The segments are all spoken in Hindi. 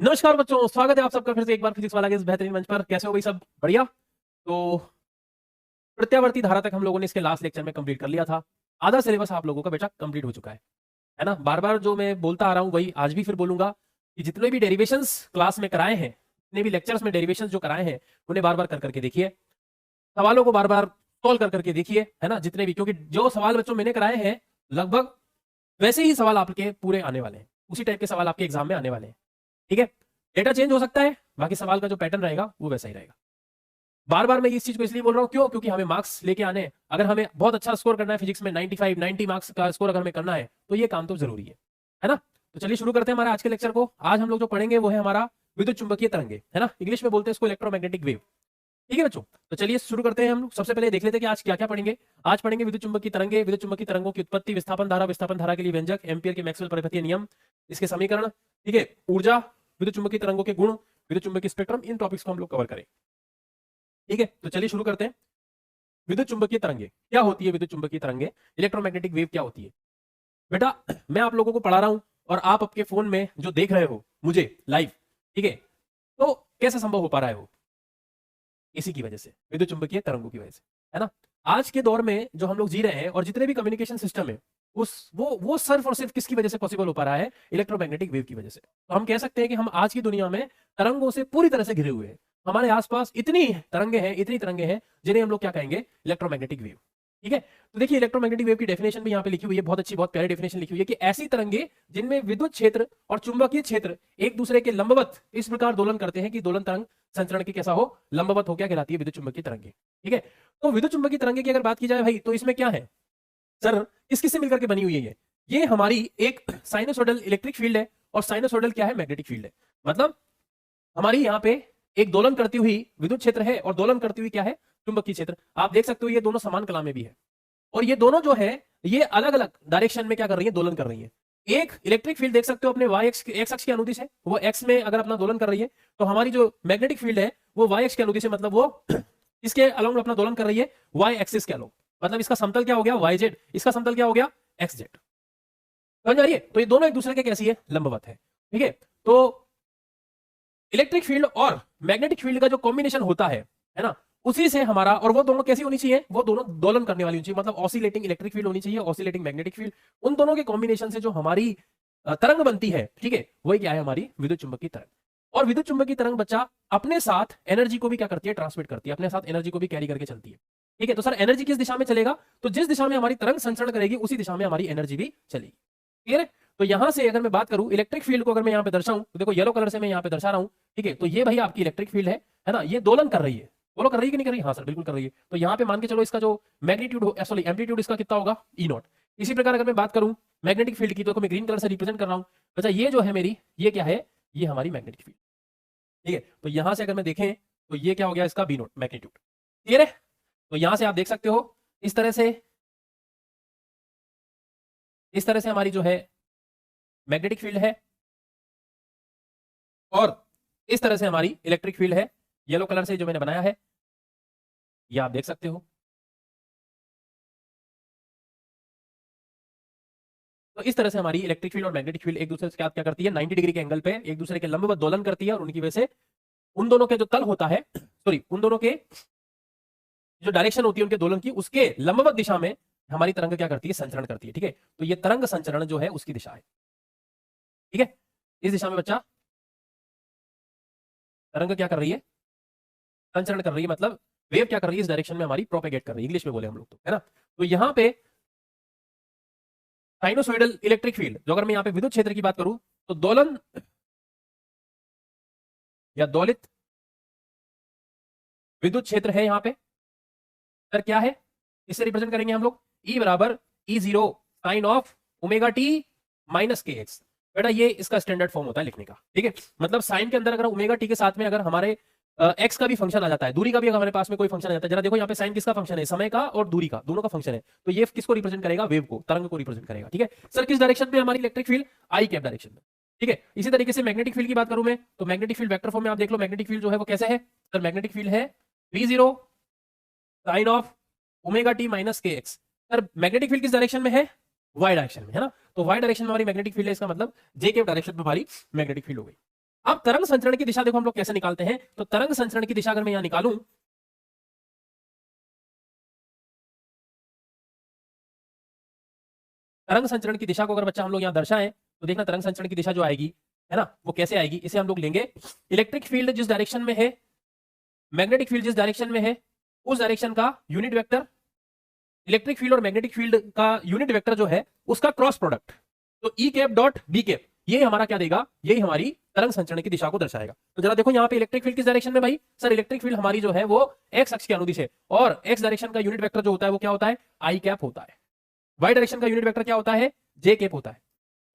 नमस्कार बच्चों, स्वागत है आप सबका फिर से एक बार फिजिक्स वाला के इस बेहतरीन मंच पर। कैसे हो भाई सब? बढ़िया। तो प्रत्यावर्ती धारा तक हम लोगों ने इसके लास्ट लेक्चर में कंप्लीट कर लिया था। आधा सिलेबस आप लोगों का बेटा कंप्लीट हो चुका है ना। बार बार जो मैं बोलता आ रहा हूं वही आज भी फिर बोलूंगा कि जितने भी डेरिवेशंस क्लास में कराए हैं, जितने भी लेक्चर्स में डेरिवेशंस जो कराए हैं, उन्हें बार बार कर करके देखिए, सवालों को बार बार सॉल्व कर करके देखिए, है ना। जितने भी, क्योंकि जो सवाल बच्चों मैंने कराए हैं लगभग वैसे ही सवाल आपके पूरे आने वाले हैं, उसी टाइप के सवाल आपके एग्जाम में आने वाले हैं। ठीक है, डेटा चेंज हो सकता है, बाकी सवाल का जो पैटर्न रहेगा वो वैसा ही रहेगा। बार बार मैं इस चीज को इसलिए बोल रहा हूं, क्यों? क्योंकि हमें मार्क्स लेके आने हैं। अगर हमें बहुत अच्छा स्कोर करना है फिजिक्स में, 95 90 मार्क्स का स्कोर अगर हमें करना है, तो ये काम तो जरूरी है ना। तो चलिए शुरू करते हैं हमारे आज के लेक्चर को। आज हम लोग जो पढ़ेंगे वो है हमारा विद्युत चुंबकीय तरंगे, है ना। इंग्लिश में बोलते हैं इसको इलेक्ट्रोमैग्नेटिक वेव। ठीक है बच्चों, तो चलिए शुरू करते हैं। हम लोग सबसे पहले देख लेते हैं कि आज क्या क्या पढ़ेंगे। आज पढ़ेंगे विद्युत चुंबकीय तरंगे, विद्युत चुंबकीय तरंगों की उत्पत्ति, विस्थापन धारा के लिए व्यंजक, एम्पियर के मैक्सवेल परिपथीय नियम, इसके समीकरण, ठीक है, ऊर्जा, विद्युत चुंबकीय तरंगों के गुण, विद्युत चुंबकीय स्पेक्ट्रम, इन टॉपिक्स को हम लोग कवर करें। ठीक है, तो चलिए शुरू करते हैं। विद्युत चुंबकीय तरंगे क्या होती है? विद्युत चुंबकीय तरंगे, इलेक्ट्रोमैग्नेटिक वेव क्या होती है? बेटा मैं आप लोगों को पढ़ा रहा हूं और आप आपके फोन में जो देख रहे हो मुझे लाइव, ठीक है, तो कैसे संभव हो पा रहा है वो? इसी की वजह से, विद्युत चुंबकीय तरंगों की वजह से, है ना। आज के दौर में जो हम लोग जी रहे हैं और जितने भी कम्युनिकेशन सिस्टम है, उस वो सिर्फ और सिर्फ किसकी वजह से पॉसिबल हो पा रहा है? इलेक्ट्रोमैग्नेटिक वेव की वजह से। तो हम कह सकते हैं कि हम आज की दुनिया में तरंगों से पूरी तरह से घिरे हुए हैं। हमारे आसपास इतनी तरंगे हैं जिन्हें हम लोग क्या कहेंगे? Electromagnetic wave. ठीक है, तो देखिए इलेक्ट्रोमैग्नेटिक वेव की डेफिनेशन भी यहाँ पे लिखी हुई है, बहुत अच्छी, बहुत प्यारी डेफिनेशन लिखी हुई है कि ऐसी तरंगे जिनमें विद्युत क्षेत्र और चुंबकीय क्षेत्र एक दूसरे के लंबवत इस प्रकार दोलन करते हैं कि दोलन तरंग संचरण की कैसा हो? लंबवत हो, क्या कहलाती है? विद्युत चुंबकीय तरंगे। ठीक है, तो विद्युत चुंबकीय तरंगे की अगर बात की जाए भाई, तो इसमें क्या है सर? किस किस से मिलकर के बनी हुई है ये हमारी एक साइनोसोडल इलेक्ट्रिक फील्ड है, और साइनोसोडल क्या है? मैग्नेटिक फील्ड है। मतलब हमारी यहाँ पे एक दोलन करती हुई विद्युत क्षेत्र है और दोलन करती हुई क्या है? चुंबकीय क्षेत्र। आप देख सकते हो ये दोनों समान कला में भी है, और ये दोनों जो है ये अलग अलग डायरेक्शन में क्या कर रही है? दोलन कर रही है। एक इलेक्ट्रिक फील्ड देख सकते हो अपने वाई एक्स अक्ष के अनुदिश है, वो एक्स में अगर अपना दोलन कर रही है, तो हमारी जो मैग्नेटिक फील्ड है वो वाई एक्स के अनुदिश है, मतलब वो इसके अलोंग अपना दोलन कर रही है वाई एक्सिस के अलोंग। मतलब इसका समतल क्या हो गया? Y Z. इसका समतल क्या हो गया? X Z. समझ आ रही है? तो ये दोनों एक दूसरे के कैसी है? लंबवत है। ठीक है, तो इलेक्ट्रिक फील्ड और मैग्नेटिक फील्ड का जो कॉम्बिनेशन होता है ना, उसी से हमारा, और वो दोनों कैसी होनी चाहिए? वो दोनों दोलन करने वाली होनी चाहिए, मतलब ऑसिलेटिंग इलेक्ट्रिक फील्ड होनी चाहिए, ऑसिलेटिंग मैग्नेटिक फील्ड। उन दोनों के कॉम्बिनेशन से जो हमारी तरंग बनती है, ठीक है, वही क्या है? हमारी विद्युत चुंबकीय तरंग। और विद्युत चुंबकीय तरंग बच्चा अपने साथ एनर्जी को भी क्या करती है? ट्रांसमिट करती है, अपने साथ एनर्जी को भी कैरी करके चलती है। ठीक है, तो सर एनर्जी किस दिशा में चलेगा? तो जिस दिशा में हमारी तरंग संचरण करेगी उसी दिशा में हमारी एनर्जी भी चलेगी। क्लियर है? तो यहां से अगर मैं बात करूं इलेक्ट्रिक फील्ड को, अगर मैं यहां पे दर्शाऊं, तो देखो येलो कलर से मैं यहां पे दर्शा रहा हूं। ठीक है, तो ये भाई आपकी इलेक्ट्रिक फील्ड है ना। ये दोलन कर रही है। बोलो कर रही है कि नहीं कर रही? हाँ सर बिल्कुल कर रही है। तो यहाँ पे मान के चलो इसका जो मैग्नीट्यूड, सॉरी एम्पलीट्यूड, इसका कितना होगा? ई नॉट। इसी प्रकार अगर मैं बात करूं मैग्नेटिक फील्ड की, तो मैं ग्रीन कलर से रिप्रेजेंट कर रहा हूं। अच्छा ये जो है मेरी, ये क्या है? ये हमारी मैग्नेटिक फील्ड। ठीक है, तो यहां से अगर मैं देखें तो ये क्या हो गया? इसका बी नॉट मैग्नीट्यूड। क्लियर है? तो यहां से आप देख सकते हो इस तरह से, इस तरह से हमारी जो है मैग्नेटिक फील्ड है, और इस तरह से हमारी इलेक्ट्रिक फील्ड है। येलो कलर से जो मैंने बनाया है ये आप देख सकते हो। तो इस तरह से हमारी इलेक्ट्रिक फील्ड और मैग्नेटिक फील्ड एक दूसरे से क्या क्या करती है? 90 डिग्री के एंगल पे एक दूसरे के लंबवत दोलन करती है, और उनकी वजह से उन दोनों के जो तल होता है, सॉरी उन दोनों के जो डायरेक्शन होती है उनके दोलन की, उसके लंबवत दिशा में हमारी तरंग क्या करती है? संचरण करती है। ठीक है, तो ये तरंग संचरण जो है उसकी दिशा है। ठीक है, इस दिशा में बच्चा तरंग क्या कर रही है? संचरण कर रही है, मतलब वेव क्या कर रही है? इस डायरेक्शन में हमारी प्रोपेगेट कर रही है, इंग्लिश में बोले हम लोग तो, है ना। तो यहां पे साइनोसॉइडल इलेक्ट्रिक फील्ड, जो अगर मैं यहां पे विद्युत क्षेत्र की बात करूं, तो दोलन या दोलित विद्युत क्षेत्र है यहां पे। सर क्या है? इससे रिप्रेजेंट करेंगे हम लोग E बराबर E0 sine of omega T minus K X. बेटा ये इसका स्टैंडर्ड फॉर्म होता है लिखने का। ठीक है, मतलब साइन के अंदर अगर ओमेगा टी के साथ में अगर हमारे एक्स का भी फंक्शन आ जाता है, दूरी का भी अगर हमारे पास में कोई फंक्शन आ जाता है, जरा देखो यहाँ पे साइन किसका फंक्शन है? समय का और दूरी का, दोनों का फंक्शन है। तो ये किसको रिप्रेजेंट करेगा? वेव को, तरंग को रिप्रेजेंट करेगा। ठीक है सर, किस डायरेक्शन में हमारी इलेक्ट्रिक फील्ड? आई कैप डायरेक्शन में। ठीक है, इसी तरीके से मैग्नेटिक फील्ड की बात करूं मैं, तो मैग्नेटिक फील्ड वेक्टर फॉर्म में आप देख लो, मैग्नेटिक फील्ड जो है वो कैसे है? सर मैग्नेटिक फील्ड है V0 sine of omega T minus K X. Sir magnetic field किस डायरेक्शन में है? वाई डायरेक्शन में, है ना। तो वाई डायरेक्शन में हमारी मैग्नेटिक फील्ड है, इसका मतलब जे के डायरेक्शन में हमारी मैग्नेटिक फील्ड हो गई। अब तरंग संचरण की दिशा देखो हम लोग कैसे निकालते हैं। तो तरंग संचरण की दिशा अगर मैं यहां निकालूं, तरंग संचरण की दिशा को अगर बच्चा हम लोग यहां दर्शाएं तो देखना तरंग संचरण की दिशा जो आएगी है ना, वो कैसे आएगी। इसे हम लोग लेंगे इलेक्ट्रिक फील्ड जिस डायरेक्शन में है, मैग्नेटिक फील्ड जिस डायरेक्शन में है, उस डायरेक्शन का यूनिट वेक्टर, इलेक्ट्रिक फील्ड और मैग्नेटिक फील्ड का यूनिट वेक्टर जो है उसका क्रॉस प्रोडक्ट। तो ई कैप डॉट बी कैप ये हमारा क्या देगा, यही हमारी तरंग संचरण की दिशा को दर्शाएगा। तो जरा देखो यहाँ पे इलेक्ट्रिक फील्ड किस डायरेक्शन में भाई, सर इलेक्ट्रिक फील्ड हमारी जो है वो एक्स अक्ष के अनुदिश है, और एक्स डायरेक्शन का यूनिट वेक्टर जो होता है वो क्या होता है, आई कैप होता है। वाई डायरेक्शन का यूनिट वेक्टर क्या होता है, जे कैप होता है।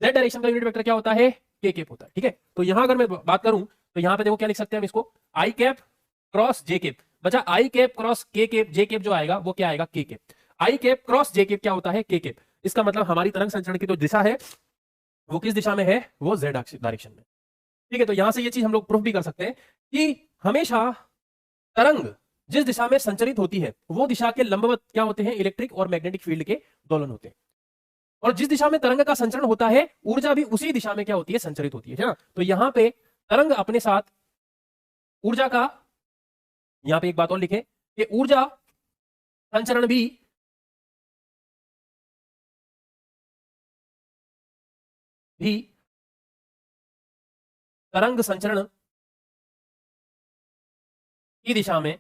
जेड डायरेक्शन का यूनिट वेक्टर क्या होता है, के कैप होता है। ठीक है, तो यहां अगर मैं बात करूं तो यहां पे देखो क्या लिख सकते हैं हम इसको, आई कैप क्रॉस जे कैप। बचा आई कैप क्रॉस के कैप, जे कैप जो आएगा वो क्या आएगा, के कैप। आई कैप क्रॉस जे कैप क्या होता है, के कैप। इसका मतलब हमारी तरंग संचरण की जो दिशा है वो किस दिशा में है, वो जेड डायरेक्शन में। ठीक है, तो यहां से ये चीज हम लोग प्रूफ भी कर सकते हैं कि हमेशा तरंग जिस दिशा में संचरित होती है वो दिशा के लंबवत क्या होते हैं, इलेक्ट्रिक और मैग्नेटिक फील्ड के दोलन होते हैं। और जिस दिशा में तरंग का संचरण होता है ऊर्जा भी उसी दिशा में क्या होती है, संचरित होती है ना। तो यहां पे तरंग अपने साथ ऊर्जा का, यहां पे एक बात और लिखे कि ऊर्जा संचरण भी तरंग संचरण की दिशा में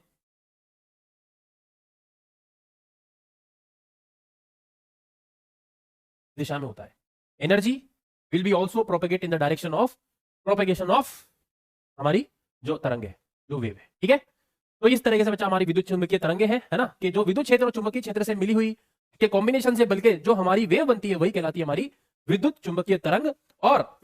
होता है। Energy will be also propagate in the direction of propagation of हमारी जो तरंग है, जो वेव है। ठीक है, तो इस तरीके से बच्चा हमारी विद्युत चुंबकीय तरंगे हैं, है ना, कि जो विद्युत क्षेत्र और चुंबकीय क्षेत्र से मिली हुई के कॉम्बिनेशन से बल्कि जो हमारी वेव बनती है वही कहलाती है हमारी विद्युत चुंबकीय तरंग। और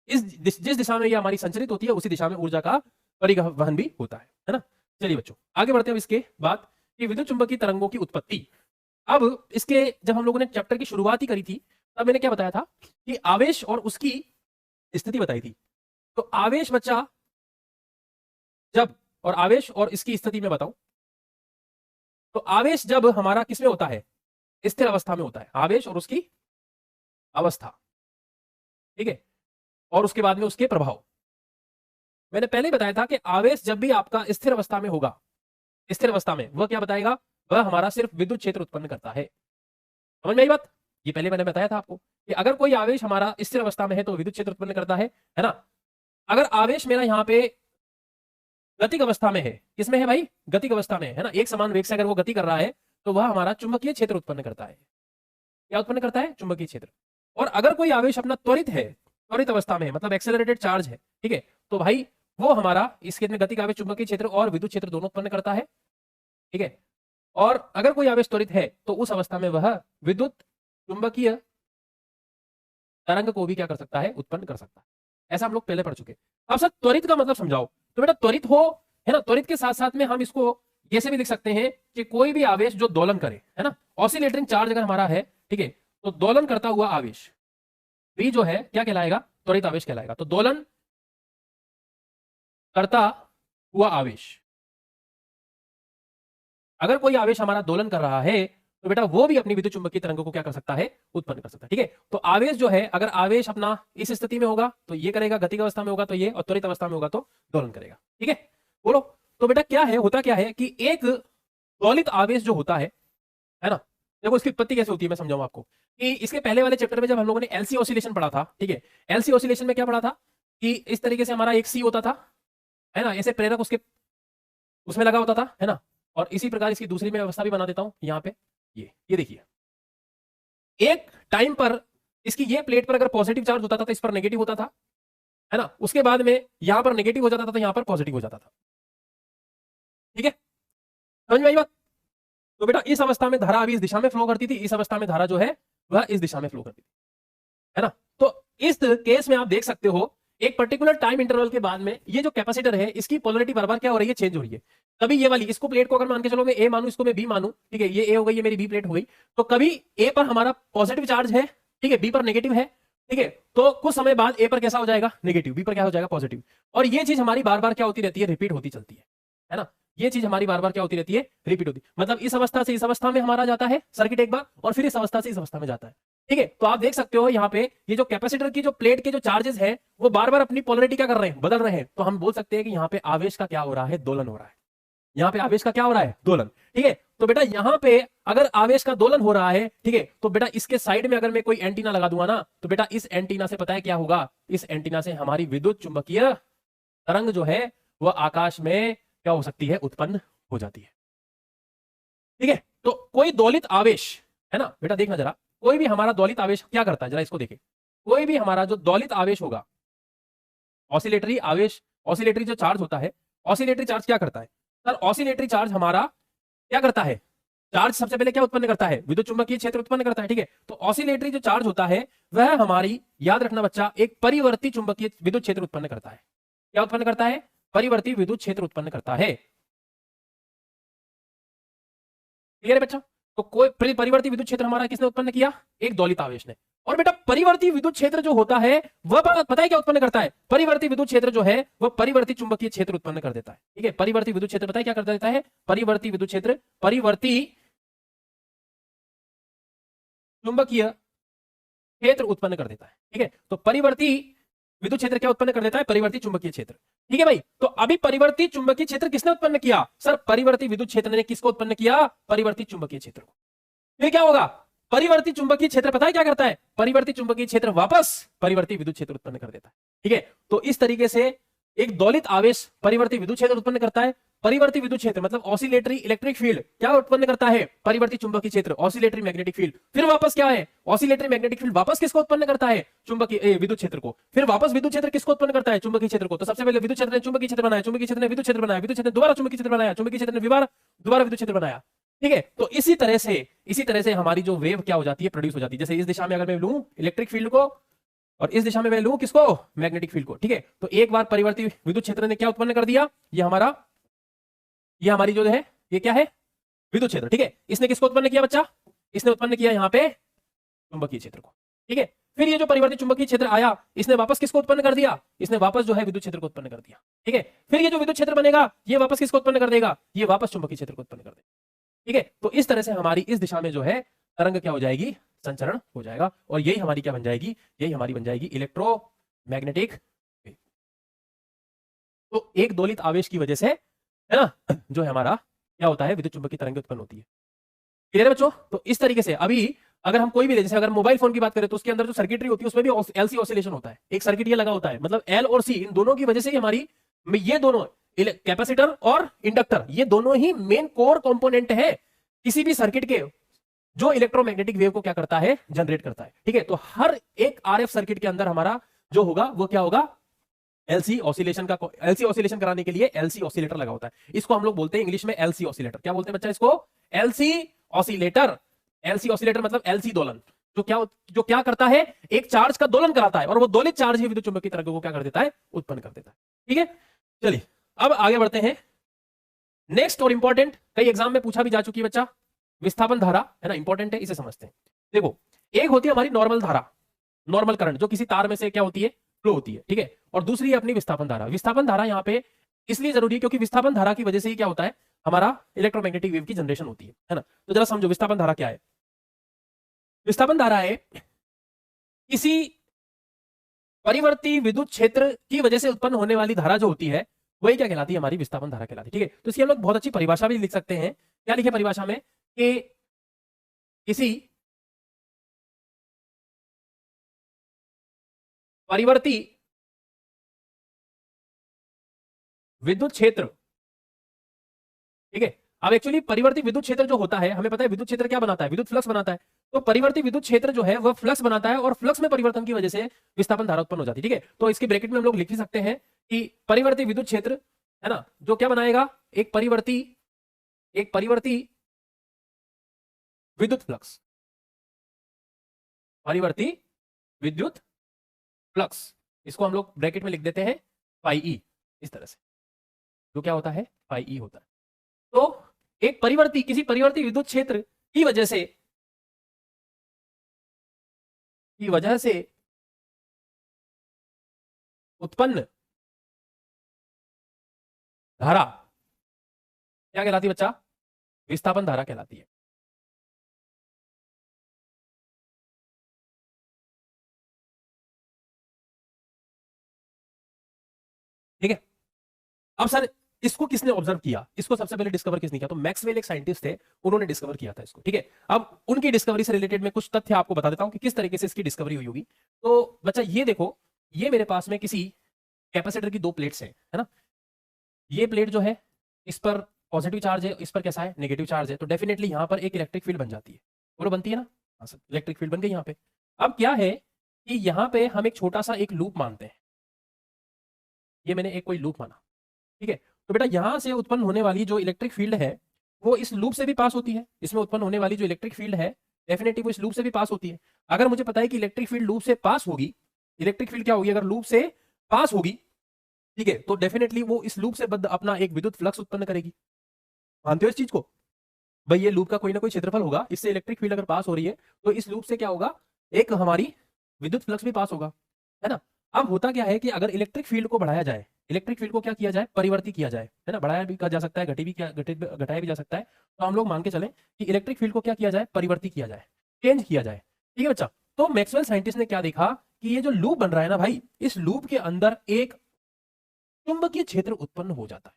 जिस दिशा में ये हमारी संचरित होती है उसी दिशा में ऊर्जा का परिवहन भी होता है ना। चलिए बच्चों आगे बढ़ते हैं इसके बाद कि विद्युत चुंबकीय तरंगों की उत्पत्ति। अब इसके जब हम लोगों ने चैप्टर की शुरुआत ही करी थी तब मैंने क्या बताया था कि आवेश और उसकी स्थिति बताई थी। तो आवेश बच्चा जब, और आवेश और इसकी स्थिति में बताऊं तो आवेश जब हमारा किसमें होता है, स्थिर अवस्था में होता है, आवेश और उसकी अवस्था। ठीक है, और उसके बाद में उसके प्रभाव। मैंने पहले ही बताया था कि आवेश जब भी आपका स्थिर अवस्था में होगा, स्थिर अवस्था में वह क्या बताएगा, वह हमारा सिर्फ विद्युत क्षेत्र उत्पन्न करता है। समझ में आई बात, ये पहले मैंने बताया था आपको कि अगर कोई आवेश हमारा स्थिर अवस्था में है तो विद्युत क्षेत्र उत्पन्न करता है ना। अगर आवेश मेरा यहाँ पे गतिक अवस्था में है, किसमें है भाई, गतिक अवस्था में है ना, एक समान वेग से अगर वो गति कर रहा है तो वह हमारा चुंबकीय क्षेत्र उत्पन्न करता है। क्या उत्पन्न करता है, चुंबकीय क्षेत्र। और अगर कोई आवेश अपना त्वरित है, त्वरित अवस्था में है, मतलब एक्सेलरेटेड चार्ज है, ठीक है, तो भाई वो हमारा इस केस में गतिक आवेश चुंबकीय क्षेत्र और विद्युत क्षेत्र दोनों उत्पन्न करता है। ठीक है, और अगर कोई आवेश त्वरित है तो उस अवस्था में वह विद्युत चुंबकीय तरंग को भी क्या कर सकता है, उत्पन्न कर सकता है। ऐसा हम लोग पहले पढ़ चुके। अब सर त्वरित का मतलब समझाओ। तो बेटा त्वरित हो, है ना, त्वरित के साथ साथ में हम इसको ऐसे भी लिख सकते हैं कि कोई भी आवेश जो दोलन करे, है ना, ऑसिलेटिंग चार्ज अगर हमारा है, ठीक है, तो दोलन करता हुआ आवेश भी जो है क्या कहलाएगा, त्वरित आवेश कहलाएगा। तो दोलन करता हुआ आवेश, अगर कोई आवेश हमारा दोलन कर रहा है तो बेटा वो भी अपनी विद्युत चुंबकीय तरंगों को क्या कर सकता है, उत्पन्न कर सकता है। ठीक है, तो आवेश जो है, अगर आवेश अपना इस स्थिति में होगा तो ये करेगा, गतिक अवस्था में होगा तो ये, और त्वरित अवस्था में होगा तो दोलन करेगा। ठीक है, बोलो। तो बेटा क्या है, होता क्या है कि एक दोलित आवेश जो होता है ना, देखो इसकी उत्पत्ति कैसे होती है मैं समझाऊं आपको। कि इसके पहले वाले चैप्टर में जब हम लोगों ने एलसी ऑसिलेशन पढ़ा था, ठीक है, एलसी ऑसिलेशन में क्या पढ़ा था कि इस तरीके से हमारा एक सी होता था, है ना, ऐसे प्रेरक उसके उसमें लगा होता था, है ना, और इसी प्रकार इसकी दूसरी में व्यवस्था भी बना देता हूं यहाँ पे। ये देखिए, एक टाइम पर इसकी ये प्लेट पर अगर पॉजिटिव चार्ज होता था तो इस पर नेगेटिव होता था, है ना, उसके बाद में यहां पर नेगेटिव हो जाता था तो यहां पर पॉजिटिव हो जाता था। ठीक है, समझ में आई बात। तो बेटा इस अवस्था में धारा अभी इस दिशा में फ्लो करती थी, इस अवस्था में धारा जो है वह इस दिशा में फ्लो करती थी, है ना। तो इस केस में आप देख सकते हो एक पर्टिकुलर टाइम इंटरवल के बाद में ये जो कैपेसिटर है इसकी पोलरिटी बार बार क्या हो रही है, चेंज हो रही है। कभी ये वाली, इसको प्लेट को अगर मान के चलो मैं ए मानूं, इसको मैं बी मानूं, ठीक है, ये ए हो गई, ये मेरी बी प्लेट हो गई, तो कभी ए पर हमारा पॉजिटिव चार्ज है, ठीक है, बी पर नेगेटिव है, ठीक है, तो कुछ समय बाद ए पर कैसा हो जाएगा, नेगेटिव, बी पर क्या हो जाएगा, पॉजिटिव। और ये चीज हमारी बार बार क्या होती रहती है, रिपीट होती चलती है ना। ये चीज हमारी बार बार क्या होती रहती है, रिपीट होती, मतलब इस अवस्था से इस अवस्था में हमारा जाता है सर्किट एक बार, और फिर इस अवस्था से इस अवस्था में जाता है। ठीक है, तो आप देख सकते हो यहाँ पे ये जो कैपेसिटर की जो प्लेट के जो चार्जेस है वो बार बार अपनी पोलरिटी क्या कर रहे हैं, बदल रहे हैं। तो हम बोल सकते हैं कि यहाँ पे आवेश का क्या हो रहा है, दोलन हो रहा है। यहाँ पे आवेश का क्या हो रहा है, दोलन। ठीक है, तो बेटा यहाँ पे अगर आवेश का दोलन हो रहा है, ठीक है, तो बेटा इसके साइड में अगर मैं कोई एंटीना लगा दूंगा ना, तो बेटा इस एंटीना से पता है क्या होगा, इस एंटीना से हमारी विद्युत चुंबकीय तरंग जो है वह आकाश में क्या हो सकती है, उत्पन्न हो जाती है। ठीक है, तो कोई दोलित आवेश है ना बेटा, देखना जरा, कोई भी हमारा दोलित आवेश क्या करता है, जरा इसको देखें। कोई भी हमारा जो दोलित आवेश होगा, ऑसिलेटरी आवेश, ऑसिलेटरी जो चार्ज होता है, ऑसिलेटरी चार्ज क्या करता है सर, ऑसिलेटरी चार्ज हमारा क्या करता है, चार्ज सबसे पहले क्या उत्पन्न करता है, विद्युत चुंबकीय क्षेत्र उत्पन्न करता है। ठीक है, तो ऑसिलेटरी जो चार्ज होता है वह हमारी, याद रखना बच्चा, एक परिवर्ती चुंबकीय विद्युत क्षेत्र उत्पन्न करता है। क्या उत्पन्न करता है, परिवर्ती विद्युत क्षेत्र उत्पन्न करता है। क्लियर है बच्चा, तो कोई परिवर्ती विद्युत क्षेत्र हमारा किसने उत्पन्न किया, एक दौलित आवेश ने। और बेटा परिवर्ती विद्युत क्षेत्र जो होता है वह पता है क्या उत्पन्न करता है, परिवर्ती विद्युत क्षेत्र जो है वह परिवर्ती चुंबकीय क्षेत्र उत्पन्न कर देता है। ठीक है, परिवर्ती विद्युत क्षेत्र पता है क्या कर देता है, परिवर्ती विद्युत क्षेत्र परिवर्ती चुंबकीय क्षेत्र उत्पन्न कर देता है। ठीक है, तो परिवर्ती विद्युत क्षेत्र क्या उत्पन्न कर देता है, परिवर्ती चुंबकीय क्षेत्र। ठीक है भाई, तो अभी परिवर्ती चुंबकीय क्षेत्र किसने उत्पन्न किया सर, परिवर्ती विद्युत क्षेत्र ने किसको उत्पन्न किया, परिवर्ती चुंबकीय क्षेत्र को। फिर क्या होगा, परिवर्ती चुंबकीय क्षेत्र पता है क्या करता है, परिवर्ती चुंबकीय क्षेत्र वापस परिवर्ती विद्युत क्षेत्र उत्पन्न कर देता है। ठीक है, तो इस तरीके से एक दोलित आवेश परिवर्ती विद्युत क्षेत्र उत्पन्न करता है। परिवर्ती विद्युत क्षेत्र मतलब ऑसिलेटरी इलेक्ट्रिक फील्ड क्या उत्पन्न करता है, परिवर्ती चुंबकीय क्षेत्र, ऑसिलेटरी मैग्नेटिक फील्ड। फिर वापस क्या है, ऑसिलेटरी मैग्नेटिक फील्ड वापस किसको उत्पन्न करता है, चुंबकीय विद्युत क्षेत्र को। फिर वापस विद्युत क्षेत्र किसको उत्पन्न करता है, चुंबकीय क्षेत्र को। तो सबसे पहले विद्युत क्षेत्र ने चुंबकीय क्षेत्र बनाया, चुंबकीय क्षेत्र ने विद्युत क्षेत्र बनाया, विद्युत क्षेत्र ने दोबारा चुंबकीय क्षेत्र बनाया, चुंबकीय क्षेत्र ने दोबारा विद्युत क्षेत्र बनाया। ठीक है, तो इसी तरह से हमारी जो वेव क्या हो जाती है, प्रोड्यूस हो जाती है। जैसे इस दिशा में अगर मैं लूं इलेक्ट्रिक फील्ड को और इस दिशा में मैं लूं किसको, मैग्नेटिक फील्ड को। ठीक है, तो एक बार परिवर्ती विद्युत क्षेत्र ने क्या उत्पन्न कर दिया, ये हमारी जो है ये क्या है, विद्युत क्षेत्र। ठीक है, इसने किसको उत्पन्न किया बच्चा, इसने उत्पन्न किया यहाँ पे चुंबकीय क्षेत्र को। ठीक है, फिर ये जो परिवर्तित चुंबकीय क्षेत्र आया इसने वापस किसको उत्पन्न कर दिया, इसने वापस जो है विद्युत क्षेत्र को उत्पन्न कर दिया। ठीक है, फिर ये जो विद्युत क्षेत्र बनेगा ये वापस किसको उत्पन्न कर देगा, ये वापस चुंबकीय क्षेत्र को उत्पन्न कर देगा। ठीक है, तो इस तरह से हमारी इस दिशा में जो है तरंग क्या हो जाएगी, संचरण हो जाएगा, और यही हमारी क्या बन जाएगी, यही हमारी बन जाएगी इलेक्ट्रोमैग्नेटिक वेव। तो एक दोलित आवेश की वजह से है ना जो है हमारा क्या होता है, विद्युत चुंबकीय तरंग उत्पन्न होती है। क्लियर है बच्चों, तो इस तरीके से अभी अगर हम कोई भी जैसे अगर मोबाइल फोन की बात करें तो उसके अंदर जो सर्किटरी होती है उसमें भी एलसी ऑसिलेशन होता है, एक सर्किट ये लगा होता है, मतलब एल और सी इन दोनों की वजह से ही हमारी ये दोनों कैपेसिटर और इंडक्टर ये दोनों ही मेन कोर कंपोनेंट है किसी भी सर्किट के, जो इलेक्ट्रोमैग्नेटिक वेव को क्या करता है, जनरेट करता है। ठीक है, तो हर एक आरएफ सर्किट के अंदर हमारा जो होगा वो क्या होगा, एलसी ऑसिलेशन कराने के लिए एलसी ऑसिलेटर लगा होता है। इसको हम लोग बोलते हैं इंग्लिश में एलसी ऑसिलेटर। क्या बोलते हैं बच्चा इसको, एलसी ऑसिलेटर। एलसी ऑसिलेटर मतलब एलसी दोलन, जो क्या करता है, एक चार्ज का दोलन कराता है और वो दोलित चार्ज ही विद्युत चुंबकीय तरंगों को क्या कर देता है, उत्पन्न कर देता है। ठीक है, चलिए अब आगे बढ़ते हैं। नेक्स्ट और इंपॉर्टेंट, कई एग्जाम में पूछा भी जा चुकी है बच्चा, विस्थापन धारा है ना, इंपॉर्टेंट है, इसे समझते हैं। देखो एक होती है हमारी नॉर्मल धारा, नॉर्मल करंट जो किसी तार में से क्या होती है, फ्लो होती है। ठीक है, और दूसरी है अपनी विस्थापन धारा। विस्थापन धारा यहाँ पे इसलिए जरूरी है क्योंकि विस्थापन धारा की वजह से ही क्या होता है, हमारा इलेक्ट्रोमैग्नेटिक वेव की जनरेशन होती है ना। तो जरा समझो विस्थापन धारा क्या है। विस्थापन धारा है किसी परिवर्ती विद्युत क्षेत्र की वजह से उत्पन्न होने वाली धारा जो होती है वही क्या कहलाती है, हमारी विस्थापन धारा कहलाती है। ठीक है, तो इसकी हम लोग बहुत अच्छी परिभाषा भी लिख सकते हैं। क्या लिखे परिभाषा में, कि किसी परिवर्ती विद्युत क्षेत्र, ठीक है, अब एक्चुअली परिवर्ती विद्युत क्षेत्र जो होता है, हमें पता है विद्युत क्षेत्र क्या बनाता है, विद्युत फ्लक्स बनाता है। तो परिवर्ती विद्युत क्षेत्र जो है वह फ्लक्स बनाता है और फ्लक्स में परिवर्तन की वजह से विस्थापन धारा उत्पन्न हो जाती है। ठीक है, तो इसके ब्रैकेट में हम लोग लिख भी सकते हैं कि परिवर्ती विद्युत क्षेत्र है ना, जो क्या बनाएगा, एक परिवर्ती विद्युत फ्लक्स, परिवर्ती विद्युत फ्लक्स, इसको हम लोग ब्रैकेट में लिख देते हैं फाई ई, इस तरह से, जो क्या होता है, फाई ई होता है। तो एक किसी परिवर्ती विद्युत क्षेत्र की वजह से उत्पन्न धारा क्या कहलाती है बच्चा, विस्थापन धारा कहलाती है। ठीक है। अब सर इसको किसने ऑब्जर्व किया, इसको सबसे पहले डिस्कवर किसने किया, तो मैक्सवेल एक साइंटिस्ट थे, उन्होंने डिस्कवर किया था इसको। ठीक है, अब उनकी डिस्कवरी से रिलेटेड मैं कुछ तथ्य आपको बता देता हूं कि किस तरीके से इसकी डिस्कवरी हुई होगी। तो बच्चा ये देखो, ये मेरे पास में किसी कैपेसिटर की दो प्लेट्स हैं, है ना। ये प्लेट जो है इस पर पॉजिटिव चार्ज है, इस पर कैसा है, नेगेटिव चार्ज है, तो डेफिनेटली यहां पर एक इलेक्ट्रिक फील्ड बन जाती है, बोलो बनती है ना। हाँ सर, इलेक्ट्रिक फील्ड बन गई यहाँ पे। अब क्या है कि यहाँ पे हम एक छोटा सा एक लूप मानते हैं, ये मैंने एक कोई लूप माना। ठीक है, तो बेटा यहां से उत्पन्न होने वाली जो इलेक्ट्रिक फील्ड है वो इस लूप से भी पास होती है, इसमें उत्पन्न होने वाली जो इलेक्ट्रिक फील्ड है डेफिनेटली वो इस लूप से भी पास होती है। अगर मुझे पता है कि इलेक्ट्रिक फील्ड लूप से पास होगी, इलेक्ट्रिक फील्ड क्या होगी अगर लूप से पास होगी, ठीक है, तो डेफिनेटली वो इस लूप से बद्ध अपना एक विद्युत फ्लक्स उत्पन्न करेगी। मानते हो इस चीज को? भाई ये लूप का कोई ना कोई क्षेत्रफल होगा, इससे इलेक्ट्रिक फील्ड अगर पास हो रही है तो इस लूप से क्या होगा, एक हमारी विद्युत फ्लक्स भी पास होगा, है ना। अब होता क्या है कि अगर इलेक्ट्रिक फील्ड को बढ़ाया जाए, इलेक्ट्रिक फील्ड को क्या किया जाए, परिवर्तित किया जाए, है ना, बढ़ाया भी जा सकता है, घटाया भी जा सकता है। तो हम लोग मान के चलें कि इलेक्ट्रिक फील्ड को क्या किया जाए, परिवर्तित किया जाए, चेंज किया जाए। ठीक है बच्चा, तो मैक्सवेल साइंटिस्ट ने क्या देखा कि ये जो लूप बन रहा है ना भाई, इस लूप के अंदर एक चुंबकीय क्षेत्र उत्पन्न हो जाता है।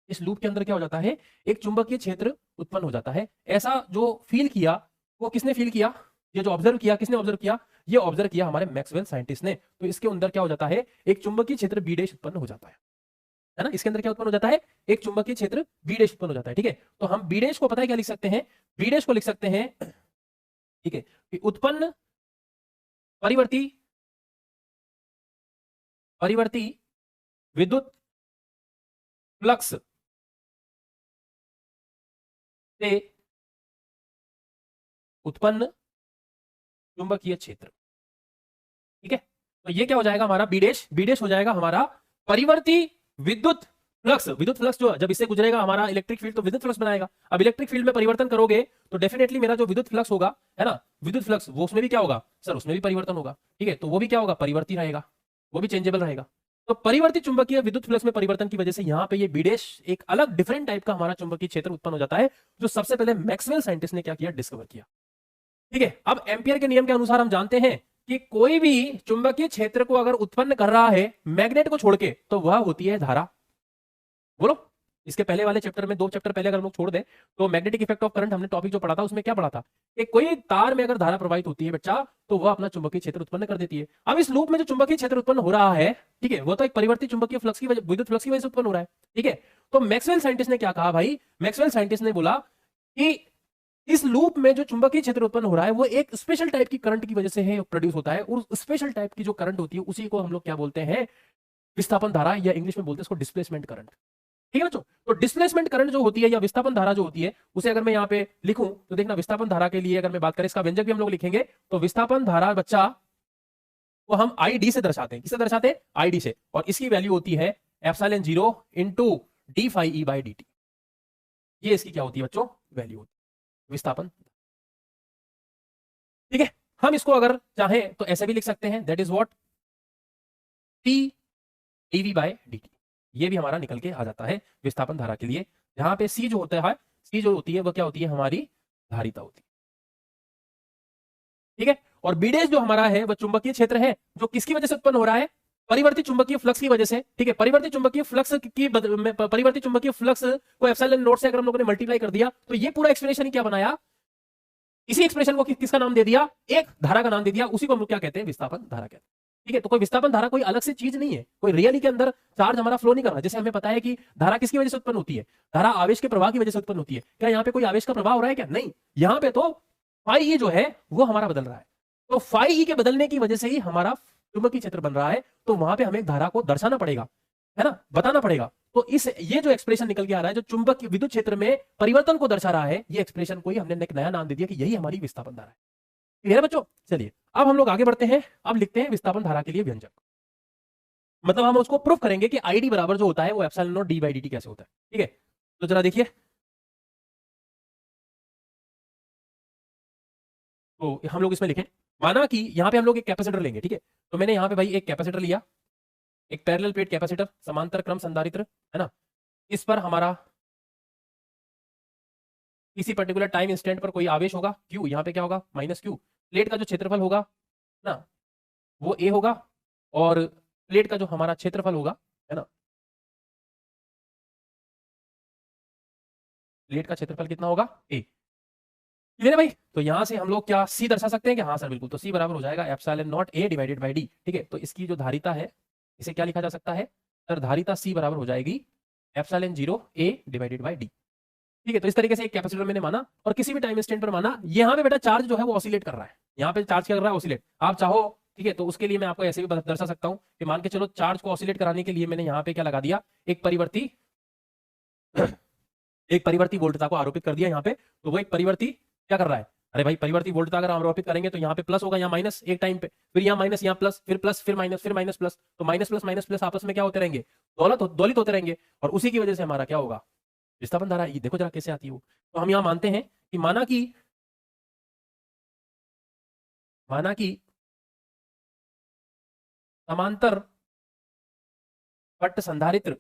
इस लूप के अंदर क्या हो जाता है, एक चुंबकीय क्षेत्र उत्पन्न हो जाता है। ऐसा जो फील किया वो किसने फील किया, ये जो ऑब्जर्व किया किसने ऑब्जर्व किया, ये ऑब्जर्व किया हमारे मैक्सवेल साइंटिस्ट ने। तो इसके अंदर क्या हो जाता है, एक चुंबकीय क्षेत्र बी डैश उत्पन्न हो जाता है ना। इसके अंदर क्या उत्पन्न हो जाता है, एक चुंबकीय क्षेत्र बी डैश उत्पन्न हो जाता है। ठीक है, तो हम बी डैश को पता है क्या लिख सकते हैं, बी डैश को लिख सकते हैं, ठीक है, कि उत्पन्न परिवर्ती परिवर्ती विद्युत फ्लक्स से उत्पन्न चुंबकीय क्षेत्र। ठीक है, तो ये क्या हो जाएगा हमारा बी डैश, बी डैश हो जाएगा हमारा परिवर्ती विद्युत फ्लक्स। विद्युत फ्लक्स जो जब इससे गुजरेगा हमारा इलेक्ट्रिक फील्ड तो विद्युत फ्लक्स बनाएगा। अब इलेक्ट्रिक फील्ड में परिवर्तन करोगे तो डेफिनेटली मेरा जो विद्युत फ्लक्स होगा, है ना, विद्युत फ्लक्स वो उसमें भी क्या होगा सर, उसमें भी परिवर्तन होगा। ठीक है, तो वो भी क्या होगा, परिवर्ती रहेगा, वो भी चेंजेबल रहेगा। तो परिवर्तित चुंबकीय विद्युत फ्लक्स में परिवर्तन की वजह से यहाँ पे ये बी डैश एक अलग डिफरेंट टाइप का हमारा चुंबकीय क्षेत्र उत्पन्न हो जाता है, जो सबसे पहले मैक्सवेल साइंटिस्ट ने क्या किया, डिस्कवर किया। ठीक है, अब एम्पियर के नियम के अनुसार हम जानते हैं कि कोई भी चुंबकीय क्षेत्र को अगर उत्पन्न कर रहा है मैग्नेट को छोड़ के तो वह होती है धारा। बोलो, इसके पहले वाले चैप्टर में, 2 चैप्टर पहले अगर हम लोग छोड़ दें तो मैग्नेटिक इफेक्ट ऑफ करंट हमने टॉपिक जो पढ़ा था उसमें क्या पढ़ा था कि कोई तार में अगर धारा प्रवाहित होती है बच्चा तो वह अपना चुंबकीय क्षेत्र उत्पन्न कर देती है। अब इस लूप में जो चुंबकीय क्षेत्र उत्पन्न हो रहा है, ठीक है, वो तो एक परिवर्तित चुंबकीय फ्लक्स की वजह, विद्युत फ्लक्स की वजह से उत्पन्न हो रहा है। ठीक है, तो मैक्सवेल साइंटिस्ट ने क्या कहा भाई, मैक्सवेल साइंटिस्ट ने बोला कि इस लूप में जो चुंबकीय क्षेत्र उत्पन्न हो रहा है वो एक स्पेशल टाइप की करंट की वजह से है प्रोड्यूस होता है, और स्पेशल टाइप की जो करंट होती है उसी को हम लोग क्या बोलते हैं, विस्थापन धारा, या इंग्लिश में बोलते हैं उसको डिस्प्लेसमेंट करंट। ठीक है बच्चों, तो डिस्प्लेसमेंट करंट जो होती है या विस्थापन धारा जो होती है उसे अगर मैं यहाँ पे लिखूं तो देखना, विस्थापन धारा के लिए अगर मैं बात करें, इसका व्यंजक भी हम लोग लिखेंगे, तो विस्थापन धारा बच्चा को हम आई डी से दर्शाते हैं। किससे दर्शाते हैं, आई डी से, और इसकी वैल्यू होती है epsilon 0 into D phi E by D T. ये इसकी क्या होती है बच्चों, वैल्यू होती है विस्थापन। ठीक है, हम इसको अगर चाहें तो ऐसे भी लिख सकते हैं, that is what T DV by D. ये भी हमारा निकल के आ जाता है विस्थापन धारा के लिए, जहां पे सी जो होता है, सी जो होती है वो क्या होती है, हमारी धारिता होती है। ठीक है, और बी डैश जो हमारा है वह चुंबकीय क्षेत्र है जो किसकी वजह से उत्पन्न हो रहा है, परिवर्तित चुंबकीय फ्लक्स की वजह से। ठीक है, परिवर्तित चुंबकीय फ्लक्स की परिवर्तित चुंबकीय फ्लक्स को एप्सिलॉन नॉट से अगर हम लोगों ने मल्टीप्लाई कर दिया तो ये पूरा एक्सप्रेशन ही क्या बनाया, इसी एक्सप्रेशन को किसका नाम दे दिया, एक धारा का नाम दे दिया, उसी को हम लोग क्या कहते हैं, विस्थापन धारा कहते हैं। ठीक है, तो कोई विस्थापन धारा कोई अलग से चीज नहीं है, कोई रियली के अंदर चार्ज हमारा फ्लो नहीं कर रहा। जैसे हमें पता है कि धारा किसकी वजह से उत्पन्न होती है, धारा आवेश के प्रवाह की वजह से उत्पन्न होती है। क्या यहाँ पे कोई आवेश का प्रवाह हो रहा है क्या, नहीं, यहाँ पे तो फाई ई जो है वो हमारा बदल रहा है। तो फाई ई के बदलने की वजह से ही हमारा चुंबकीय क्षेत्र बन रहा है, तो वहां पे हमें एक धारा को दर्शाना पड़ेगा, है ना, बताना पड़ेगा। तो इस ये जो एक्सप्रेशन निकल के आ रहा है जो चुंबक विद्युत क्षेत्र में परिवर्तन को दर्शा रहा है, ये एक्सप्रेशन को ही हमने एक नया नाम दे दिया कि यही हमारी विस्थापन धारा है। क्लियर है बच्चों? चलिए अब हम लोग आगे बढ़ते हैं, अब लिखते हैं विस्थापन धारा के लिए व्यंजक। मतलब हम उसको प्रूफ करेंगे कि आईडी बराबर जो होता है वो epsilon naught D by D T कैसे होता है। ठीक है, तो जरा देखिए, तो हम लोग इसमें लिखें, माना कि यहाँ पे हम लोग एक कैपेसिटर लेंगे। ठीक है, तो मैंने यहाँ पे भाई एक कैपेसिटर लिया, एक पैरेलल प्लेट कैपेसिटर, समांतर क्रम संधारित्र, है ना, इस पर हमारा किसी पर्टिकुलर टाइम इंस्टेंट पर कोई आवेश होगा क्यू, यहाँ पे क्या होगा माइनस क्यू, प्लेट का जो क्षेत्रफल होगा ना वो ए होगा, और प्लेट का जो हमारा क्षेत्रफल होगा, है ना, प्लेट का क्षेत्रफल कितना होगा ए। क्लियर है भाई। तो यहां से हम लोग क्या सी दर्शा सकते हैं कि हाँ सर बिल्कुल, तो सी बराबर हो जाएगा epsilon naught A divided by D. ठीक है, तो इसकी जो धारिता है इसे क्या लिखा जा सकता है सर, धारिता सी बराबर हो जाएगी epsilon 0 A divided by D. ठीक है, तो इस तरीके से एक कैपेसिटर मैंने माना और किसी भी टाइम इंस्टेंट पर माना। यहाँ पे बेटा चार्ज जो है वो ऑसिलेट कर रहा है, यहाँ पे चार्ज क्या कर रहा है ऑसिलेट, आप चाहो ठीक है तो उसके लिए मैं आपको ऐसे भी दर्शा सकता हूं कि मान के चलो चार्ज को ऑसिलेट कराने के लिए मैंने यहाँ पे क्या लगा दिया, एक परिवर्ती एक परिवर्ती वोल्टता को आरोपित कर दिया यहाँ पे। तो वो एक परिवर्ती क्या कर रहा है, अरे भाई परिवर्ती वोल्टता अगर आरोपित करेंगे तो यहाँ पे प्लस होगा, यहाँ माइनस एक टाइम पे, फिर यहाँ माइनस, यहाँ प्लस फिर माइनस प्लस, तो माइनस प्लस आपस में क्या होते रहेंगे, दोलित होते रहेंगे और उसी की वजह से हमारा क्या होगा, विस्थापन धारा। ये देखो जरा कैसे आती है वो। तो हम यहाँ मानते हैं कि माना कि समांतर पट्ट संधारित्र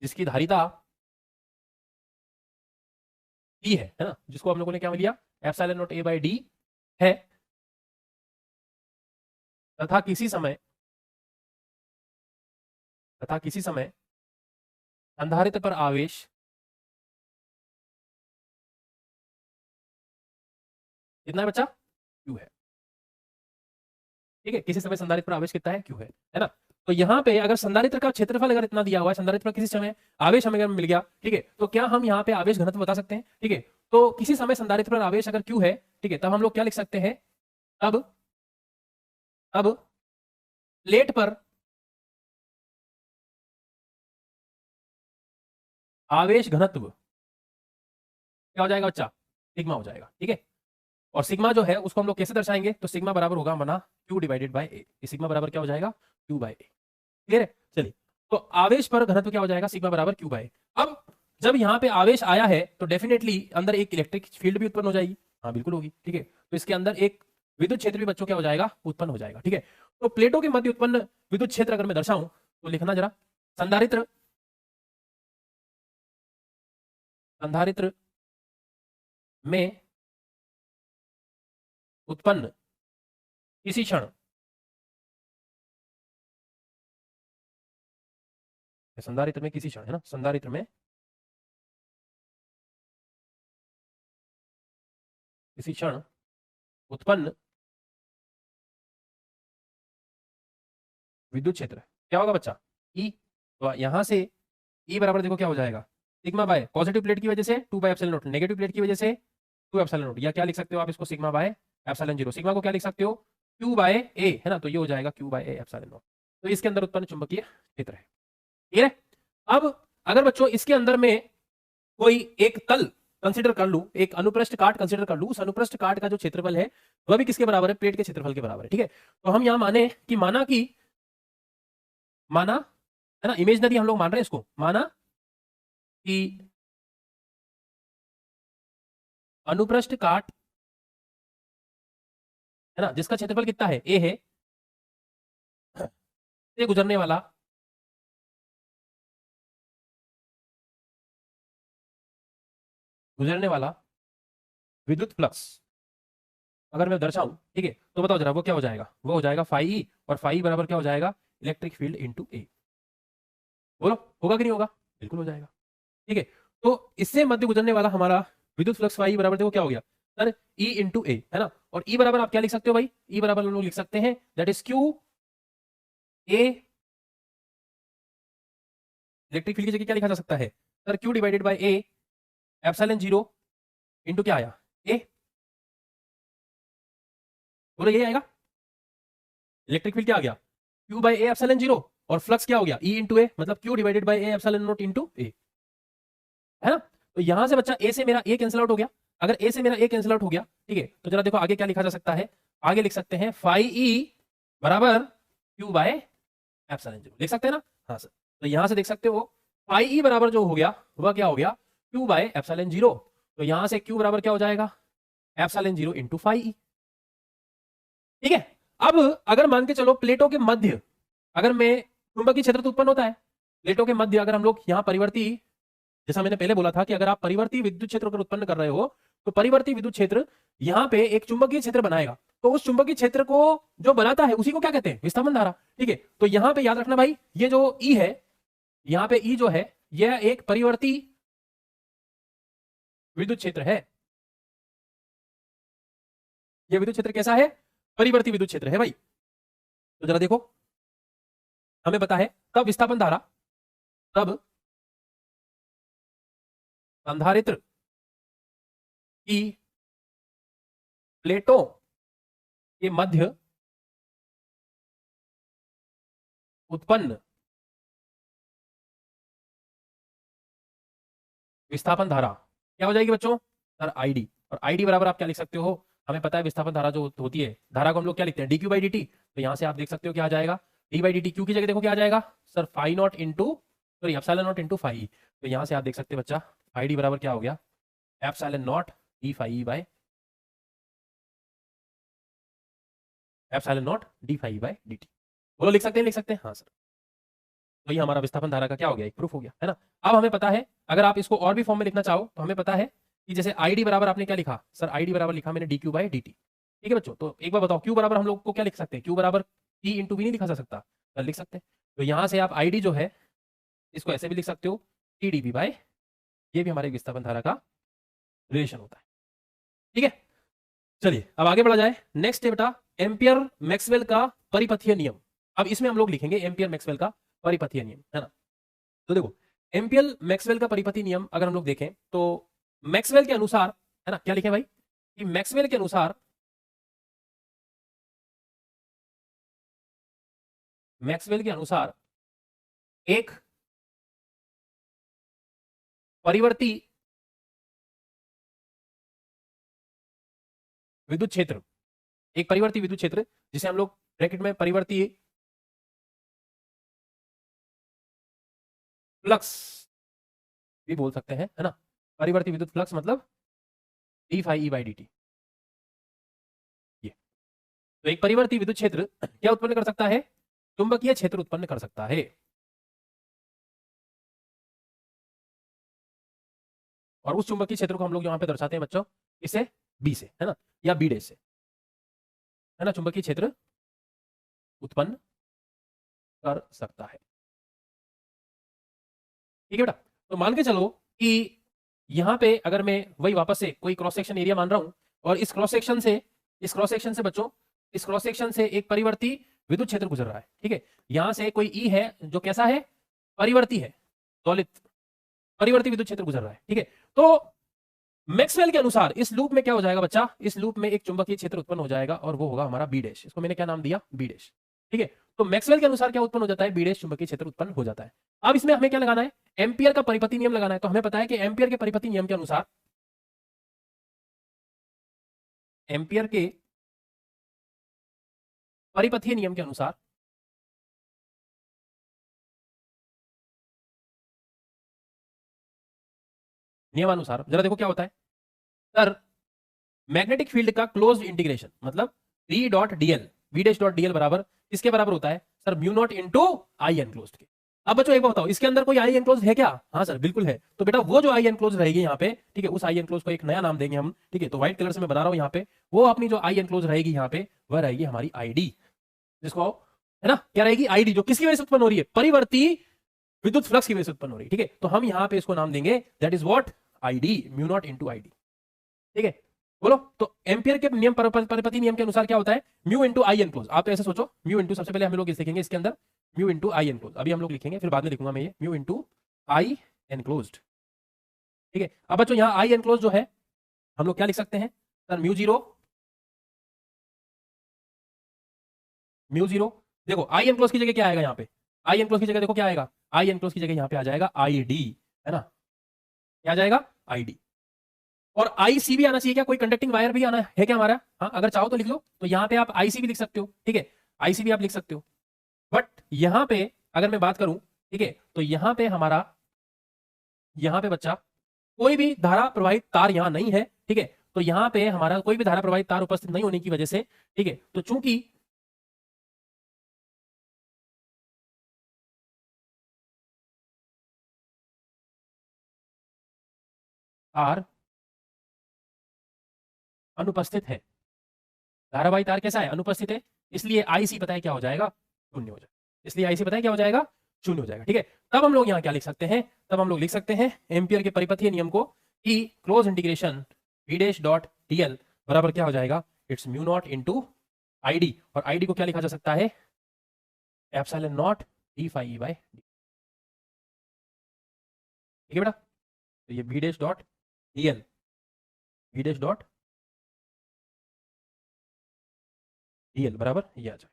जिसकी धारिता डी है ना, जिसको हम लोगों ने क्या लिया epsilon naught A by D है, तथा किसी समय संधारित्र पर आवेश कितना है बच्चा, क्यू है। ठीक है, किसी समय संधारित्र पर आवेश कितना है, क्यू है ना। तो यहाँ पे अगर संधारित्र का क्षेत्रफल अगर इतना दिया हुआ है, संधारित्र पर किसी समय आवेश हमें अगर मिल गया, ठीक है, तो क्या हम यहाँ पे आवेश घनत्व बता सकते हैं। ठीक है, तो किसी समय संधारित्र पर आवेश अगर क्यू है, ठीक है, तब हम लोग क्या लिख सकते हैं, अब प्लेट पर आवेश घनत्व क्या हो जाएगा बच्चा, सिग्मा हो जाएगा। ठीक है, और सिग्मा जो है उसको हम लोग कैसे दर्शाएंगे, तो सिग्मा बराबर होगा बना Q divided by A. Sigma बराबर क्या हो जाएगा, क्यू बाय ए। क्लियर है, चलिए तो आवेश पर घनत्व क्या हो जाएगा, सिग्मा बराबर क्यू बाय ए। अब जब यहाँ पे आवेश आया है तो डेफिनेटली अंदर एक इलेक्ट्रिक फील्ड भी उत्पन्न हो जाएगी, हाँ बिल्कुल होगी। ठीक है, तो इसके अंदर एक विद्युत क्षेत्र भी बच्चों क्या हो जाएगा, उत्पन्न हो जाएगा। ठीक है, तो प्लेटों के मध्य उत्पन्न विद्युत क्षेत्र अगर मैं दर्शाऊं तो लिखना जरा, संधारित्र में उत्पन्न किसी क्षण संधारित्र में किसी क्षण है ना, संधारित्र में किसी क्षण उत्पन्न विद्युत क्षेत्र क्या होगा बच्चा, ई। तो यहां से ई बराबर देखो क्या हो जाएगा, सिग्मा बाय पॉजिटिव प्लेट की वजह से 2 bye epsilon not, negative plate की वजह से 2 एप्सिलॉन नॉट, या क्या लिख सकते हो आप इसको सिग्मा बाय एप्सिलॉन 0। सिग्मा को क्या लिख सकते हो, क्यू बाय ए है ना, तो ये हो जाएगा Q by A epsilon naught. तो इसके अंदर उत्पन्न चुंबकीय क्षेत्र है। ठीक है, अब अगर बच्चों इसके अंदर में कोई एक तल कंसीडर कर लूं, एक अनुप्रस्थ काट कंसीडर कर लूं, उस अनुप्रस्थ काट का जो क्षेत्रफल है वह भी किसके बराबर है, प्लेट के क्षेत्रफल के बराबर है। ठीक है, तो हम यहां माना है ना, इमेजनरी हम लोग मान रहे हैं इसको, माना कि अनुप्रस्थ काट है ना, जिसका क्षेत्रफल कितना है, ए है, से गुजरने वाला विद्युत फ्लक्स अगर मैं दर्शाऊं, ठीक है, तो बताओ जरा वो क्या हो जाएगा, वो हो जाएगा फाई ई, और फाई बराबर क्या हो जाएगा, इलेक्ट्रिक फील्ड इनटू ए। बोलो होगा कि नहीं होगा, बिल्कुल हो जाएगा। ठीक है, तो इससे मध्य गुजरने वाला हमारा विद्युत फ्लक्स फाई बराबर देखो क्या हो गया सर, ई इंटू ए है ना, और ई बराबर आप क्या लिख सकते हो भाई, ई बराबर हम लोग लिख सकते हैं that is Q A, electric field की जगह क्या लिखा जा सकता है sir, Q divided by A epsilon 0 into क्या आया, ए। बोलो यही आएगा, इलेक्ट्रिक फील्ड क्या आ गया, क्यू बाय ए एप्सिलॉन 0, और फ्लक्स क्या हो गया, ई इंटू ए, मतलब Q divided by A epsilon naught into A, है ना। तो यहां से बच्चा ए से मेरा ए कैंसिल आउट हो गया, अगर ए से मेरा ए कैंसिल आउट हो गया, ठीक है, तो जरा देखो आगे क्या लिखा जा सकता है, आगे लिख सकते हैं फाई ई बराबर क्यू बाय एप्सिलॉन 0, लिख सकते हैं ना, हाँ सर। तो यहां से देख सकते हो फाई ई बराबर जो हो गया वह क्या हो गया, क्यू बाय एप्सिलॉन 0। तो यहां से क्यू बराबर क्या हो जाएगा, एप्सिलॉन 0 इंटू फाई ई। ठीक है, अब अगर मान के चलो प्लेटों के मध्य अगर मैं चुंबकीय क्षेत्र तो उत्पन्न होता है, प्लेटों के मध्य अगर हम लोग यहाँ परिवर्ती, जैसा मैंने पहले बोला था कि अगर आप परिवर्ती विद्युत क्षेत्र अगर उत्पन्न कर रहे हो तो परिवर्ती विद्युत क्षेत्र यहाँ पे एक चुंबकीय क्षेत्र बनाएगा। तो उस चुंबकीय क्षेत्र को जो बनाता है उसी को क्या कहते हैं, विस्थापन धारा। ठीक है, तो यहां पे याद रखना भाई, ये जो ई है, यहां पे ई जो है यह एक परिवर्ती विद्युत क्षेत्र है। यह विद्युत क्षेत्र कैसा है, परिवर्ती विद्युत क्षेत्र है भाई। तो जरा देखो, हमें पता है तब विस्थापन धारा, तब संधारित्र की प्लेटों के मध्य उत्पन्न विस्थापन धारा क्या हो जाएगी बच्चों, सर आईडी। और आईडी बराबर आप क्या लिख सकते हो, हमें पता है विस्थापन धारा जो होती है, धारा को हम लोग क्या लिखते हैं, D Q by D T. तो यहां से आप देख सकते हो क्या आ जाएगा, D by D T, Q की जगह देखो क्या आ जाएगा sir, phi naught into, sorry epsilon naught into phi. तो यहां से आप देख सकते हो बच्चा, फाई डी बराबर क्या हो गया, epsilon naught D phi by epsilon naught D phi by D T. बोलो लिख सकते हैं, लिख सकते हैं, हाँ सर। तो ये हमारा विस्थापन धारा का क्या हो गया, एक प्रूफ हो गया, है ना। अब हमें पता है, अगर आप इसको और भी फॉर्म में लिखना चाहो तो हमें पता है कि जैसे आईडी बराबर आपने क्या लिखा सर, आईडी बराबर लिखा मैंने D Q by D T. ठीक है बच्चों, तो एक बार बताओ क्यू बराबर हम लोग को क्या लिख सकते हैं, क्यू बराबर टी इंटू वी नहीं लिखा जा सकता, सर लिख सकते हैं। तो यहां से आप आईडी जो है इसको ऐसे भी लिख सकते हो, टी डी बी बाई, ये भी हमारे विस्थापन धारा का रिलेशन होता है। ठीक है, चलिए अब आगे बढ़ा जाए। नेक्स्ट है बेटा एम्पियर मैक्सवेल का परिपथीय नियम। अब इसमें हम लोग लिखेंगे एम्पियर मैक्सवेल का परिपथीय नियम, है ना। तो देखो, एम्पियर मैक्सवेल का परिपथी नियम अगर हम लोग देखें तो मैक्सवेल के अनुसार, है ना, क्या लिखे भाई, कि मैक्सवेल के अनुसार, मैक्सवेल के अनुसार एक परिवर्ती विद्युत क्षेत्र, एक परिवर्ती विद्युत क्षेत्र जिसे हम लोग ब्रैकेट में परिवर्ती फ्लक्स भी बोल सकते हैं, है ना। परिवर्ती विद्युत फ्लक्स मतलब D phi E by D T. ये तो एक परिवर्ती विद्युत क्षेत्र क्या उत्पन्न कर सकता है, चुंबकीय क्षेत्र उत्पन्न कर सकता है। और उस चुंबकीय क्षेत्र को हम लोग यहां पे दर्शाते हैं बच्चों, इसे बी से, है ना, या बी डे से, है ना, चुंबकीय क्षेत्र उत्पन्न कर सकता है। ठीक है बेटा, तो मान के चलो कि यहां पे अगर मैं वही वापस से कोई क्रॉस सेक्शन एरिया मान रहा हूं, और इस क्रॉस सेक्शन से, इस क्रॉस सेक्शन से बच्चों, इस क्रॉस सेक्शन से एक परिवर्ती विद्युत क्षेत्र गुजर रहा है। ठीक है, यहां से कोई ई है जो कैसा है, परिवर्ती है, दौलित परिवर्ती विद्युत क्षेत्र गुजर रहा है। ठीक है, तो मैक्सवेल के अनुसार इस लूप में क्या हो जाएगा बच्चा, इस लूप में एक चुंबकीय क्षेत्र उत्पन्न हो जाएगा और वो होगा हमारा बी डैश। इसको मैंने क्या नाम दिया, बी डैश। ठीक है, तो मैक्सवेल के अनुसार क्या उत्पन्न हो जाता है, बी डैश चुंबकीय क्षेत्र उत्पन्न हो जाता है। अब इसमें हमें क्या लगाना है, एम्पियर का परिपथी नियम लगाना है। तो हमें पता है कि एम्पियर के परिपथी नियम के अनुसार, एम्पियर के परिपथीय नियम के अनुसार नियमानुसार जरा देखो क्या होता है सर, मैग्नेटिक फील्ड का क्लोज्ड इंटीग्रेशन मतलब B dot DL, B dash dot DL बराबर इसके बराबर होता है sir mu naught into I enclosed के। अब बच्चों एक बात बताओ, इसके अंदर कोई आई एनक्लोज्ड है क्या, हाँ सर बिल्कुल है। तो बेटा वो जो आई एनक्लोज्ड रहेगी यहाँ पे, ठीक है, उस आई एनक्लोज्ड को एक नया नाम देंगे हम। ठीक है, तो व्हाइट कलर से मैं बना रहा हूँ यहाँ पे, वो अपनी जो आई एनक्लोज्ड रहेगी यहाँ पे, वह रहेगी हमारी आईडी, जिसको, है ना, क्या रहेगी, आईडी, जो किसकी वजह से उत्पन्न हो रही है, परिवर्ती विद्युत फ्लक्स की वजह से उत्पन्न हो रही है। ठीक है, तो हम यहाँ पे इसको नाम देंगे that is what, ID, mu naught into ID. ठीक है, बोलो, तो एम्पियर के नियम परिपथी नियम के अनुसार क्या होता है, म्यू इंटू आई एनक्लोज। आप तो ऐसे सोचो, म्यू इंटू, सबसे पहले हम लोग इस लिखेंगे इसके अंदर म्यू इंटू आई एनक्लोज, अभी हम लोग लिखेंगे, फिर बाद में लिखूंगा मैं ये म्यू इंटू आई एनक्लोज्ड। ठीक है, अब बच्चों यहाँ आई एनक्लोज जो है हम लोग क्या लिख सकते हैं sir, mu zero, mu zero. देखो आई एनक्लोज की जगह क्या आएगा यहाँ पे, आई एनक्लोज की जगह देखो क्या आएगा, आई एनक्लोज की जगह यहाँ पे आ जाएगा आई डी, है ना, क्या आ जाएगा, आई डी। और आईसी भी आना चाहिए क्या, कोई कंडक्टिंग वायर भी आना है क्या हमारा, हाँ अगर चाहो तो लिख लो, तो यहाँ पे आप आईसी भी लिख सकते हो। ठीक है, आईसी भी आप लिख सकते हो, बट यहाँ पे अगर मैं बात करूं, ठीक है, तो यहाँ पे हमारा, यहाँ पे बच्चा कोई भी धारा प्रवाहित तार यहाँ नहीं है। ठीक है, तो यहाँ पे हमारा कोई भी धारा प्रवाहित तार उपस्थित नहीं होने की वजह से, ठीक है, तो चूंकि तार अनुपस्थित है, धारावाही तार कैसा है, अनुपस्थित है, इसलिए आईसी पता है क्या हो जाएगा, शून्य हो जाएगा। इसलिए आईसी पता है क्या हो जाएगा, शून्य हो जाएगा। ठीक है, तब हम लोग यहाँ क्या लिख सकते हैं, तब हम लोग लिख सकते हैं एम्पियर के परिपथीय नियम को कि close integration v dash dot dl बराबर क्या हो जाएगा, it's mu naught into ID, और आईडी को क्या लिखा जा सकता है, epsilon naught D phi by D. ठीक है बेटा, तो ये v dash dot dl, v dash dot dl बराबर ये आ जाए,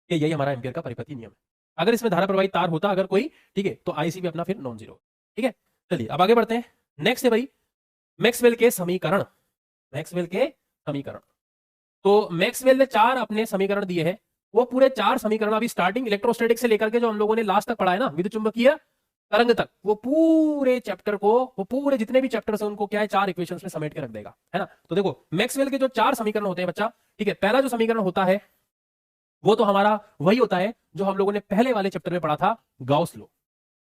ये यही हमारा एम्पियर का परिपथीय नियम है। अगर इसमें धारा प्रवाहित तार होता अगर कोई, ठीक है, तो आईसी भी अपना फिर नॉन जीरो। ठीक है, चलिए अब आगे बढ़ते हैं। नेक्स्ट है भाई मैक्सवेल के समीकरण, मैक्सवेल के समीकरण। तो मैक्सवेल ने 4 अपने समीकरण दिए हैं, वो पूरे 4 समीकरण अभी स्टार्टिंग इलेक्ट्रोस्टैटिक से लेकर के जो हम लोगों ने लास्ट तक पढ़ा है ना, विद्युत चुंबकीय तरंग तक, वो पूरे चैप्टर को, वो पूरे जितने भी चैप्टर्स हैं उनको क्या है 4 इक्वेशंस में समेट के रख देगा, है ना। तो देखो मैक्सवेल के जो 4 समीकरण होते हैं बच्चा, ठीक है, पहला जो समीकरण होता है वो तो हमारा वही होता है जो हम लोगों ने पहले वाले चैप्टर में पढ़ा था, गाउस लॉ।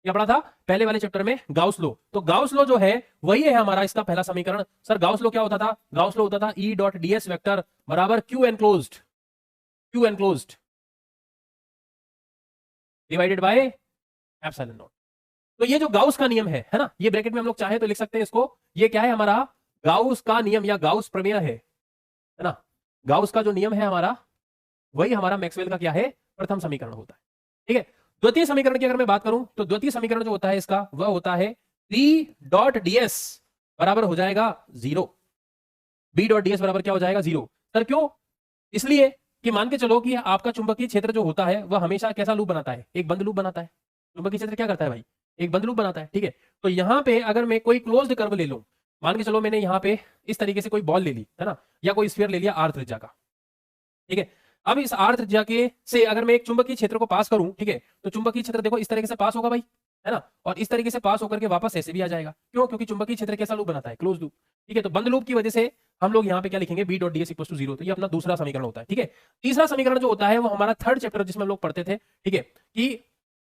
क्या पढ़ा था पहले वाले चैप्टर में, गाउस लॉ। तो गाउस लॉ जो है वही है हमारा इसका पहला समीकरण। सर गाउस लॉ क्या होता था, गाउस लॉ होता था E डॉट ds वेक्टर बराबर Q enclosed, Q enclosed divided by epsilon naught. तो ये जो गाउस का नियम है ना, ये ब्रैकेट में हम लोग चाहे तो लिख सकते हैं इसको, ये क्या है हमारा गाउस का नियम या गाउस प्रमेय है ना। गाउस का जो नियम है हमारा वही हमारा मैक्सवेल का क्या है, प्रथम समीकरण होता है। ठीक है, द्वितीय समीकरण की अगर मैं बात करूं तो द्वितीय समीकरण जो होता है इसका वह होता है B डॉट ds बराबर हो जाएगा 0। B डॉट ds बराबर क्या हो जाएगा 0। सर क्यों, इसलिए कि मान के चलो कि आपका चुंबकीय क्षेत्र जो होता है वह हमेशा कैसा लूप बनाता है, एक बंद लूप बनाता है। चुंबकीय क्षेत्र क्या करता है भाई, एक बंद लूप बनाता है। ठीक है, तो यहां पे अगर मैं कोई क्लोज्ड कर्व ले लूं, मान के चलो मैंने यहां पे इस तरीके से कोई बॉल ले ली है ना, या कोई स्फीयर ले लिया r त्रिज्या का। ठीक है, अब इस r त्रिज्या के से अगर मैं एक चुंबकीय क्षेत्र को पास करूं, ठीक है, तो चुंबकीय क्षेत्र देखो इस तरीके से पास होगा भाई, है ना, और इस तरीके से पास होकर के वापस ऐसे भी आ जाएगा। क्यों, क्योंकि चुंबकीय क्षेत्र कैसा लूप बनाता है, क्लोज लूप। ठीक है, तो बंद लूप की वजह से हम लोग यहाँ पे क्या लिखेंगे, B dot ds equal to 0। तो ये अपना दूसरा समीकरण होता है। ठीक है, तीसरा समीकरण जो होता है वो हमारा थर्ड चैप्टर जिसमें हम लोग पढ़ते थे, ठीक है, कि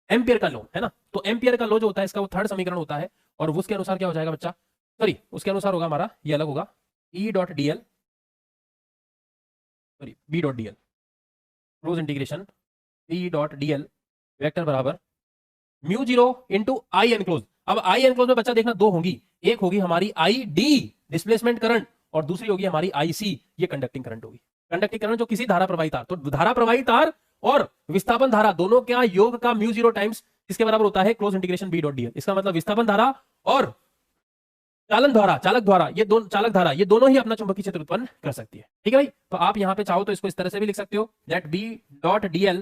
एम्पियर का लॉ, है ना। तो एम्पियर का लॉ जो होता है इसका वो थर्ड समीकरण होता है, और उसके अनुसार क्या हो जाएगा बच्चा, सॉरी उसके अनुसार होगा हमारा ये अलग होगा, E dot dl sorry B dot dl close integration E dot dl vector बराबर म्यू 0 इंटू आई एनक्लोज। अब आई एनक्लोज में बच्चा देखना दो होंगी, एक होगी हमारी आई डी डिस्प्लेसमेंट करंट, और दूसरी होगी हमारी आई सी, ये कंडक्टिंग करंट होगी। कंडक्टिंग करंट जो किसी धारा प्रवाही तार, तो धारा प्रवाही तार और विस्थापन धारा दोनों क्या योग का म्यू 0 टाइम्स इसके बराबर होता है close integration B dot dl। इसका मतलब विस्थापन धारा और चालन धारा, चालक धारा, ये दोनों चालक धारा ये दोनों ही अपना चुंबकीय क्षेत्र उत्पन्न कर सकती है। ठीक है भाई, तो आप यहां पे चाहो तो इसको इस तरह से भी लिख सकते हो, दैट B डॉट dl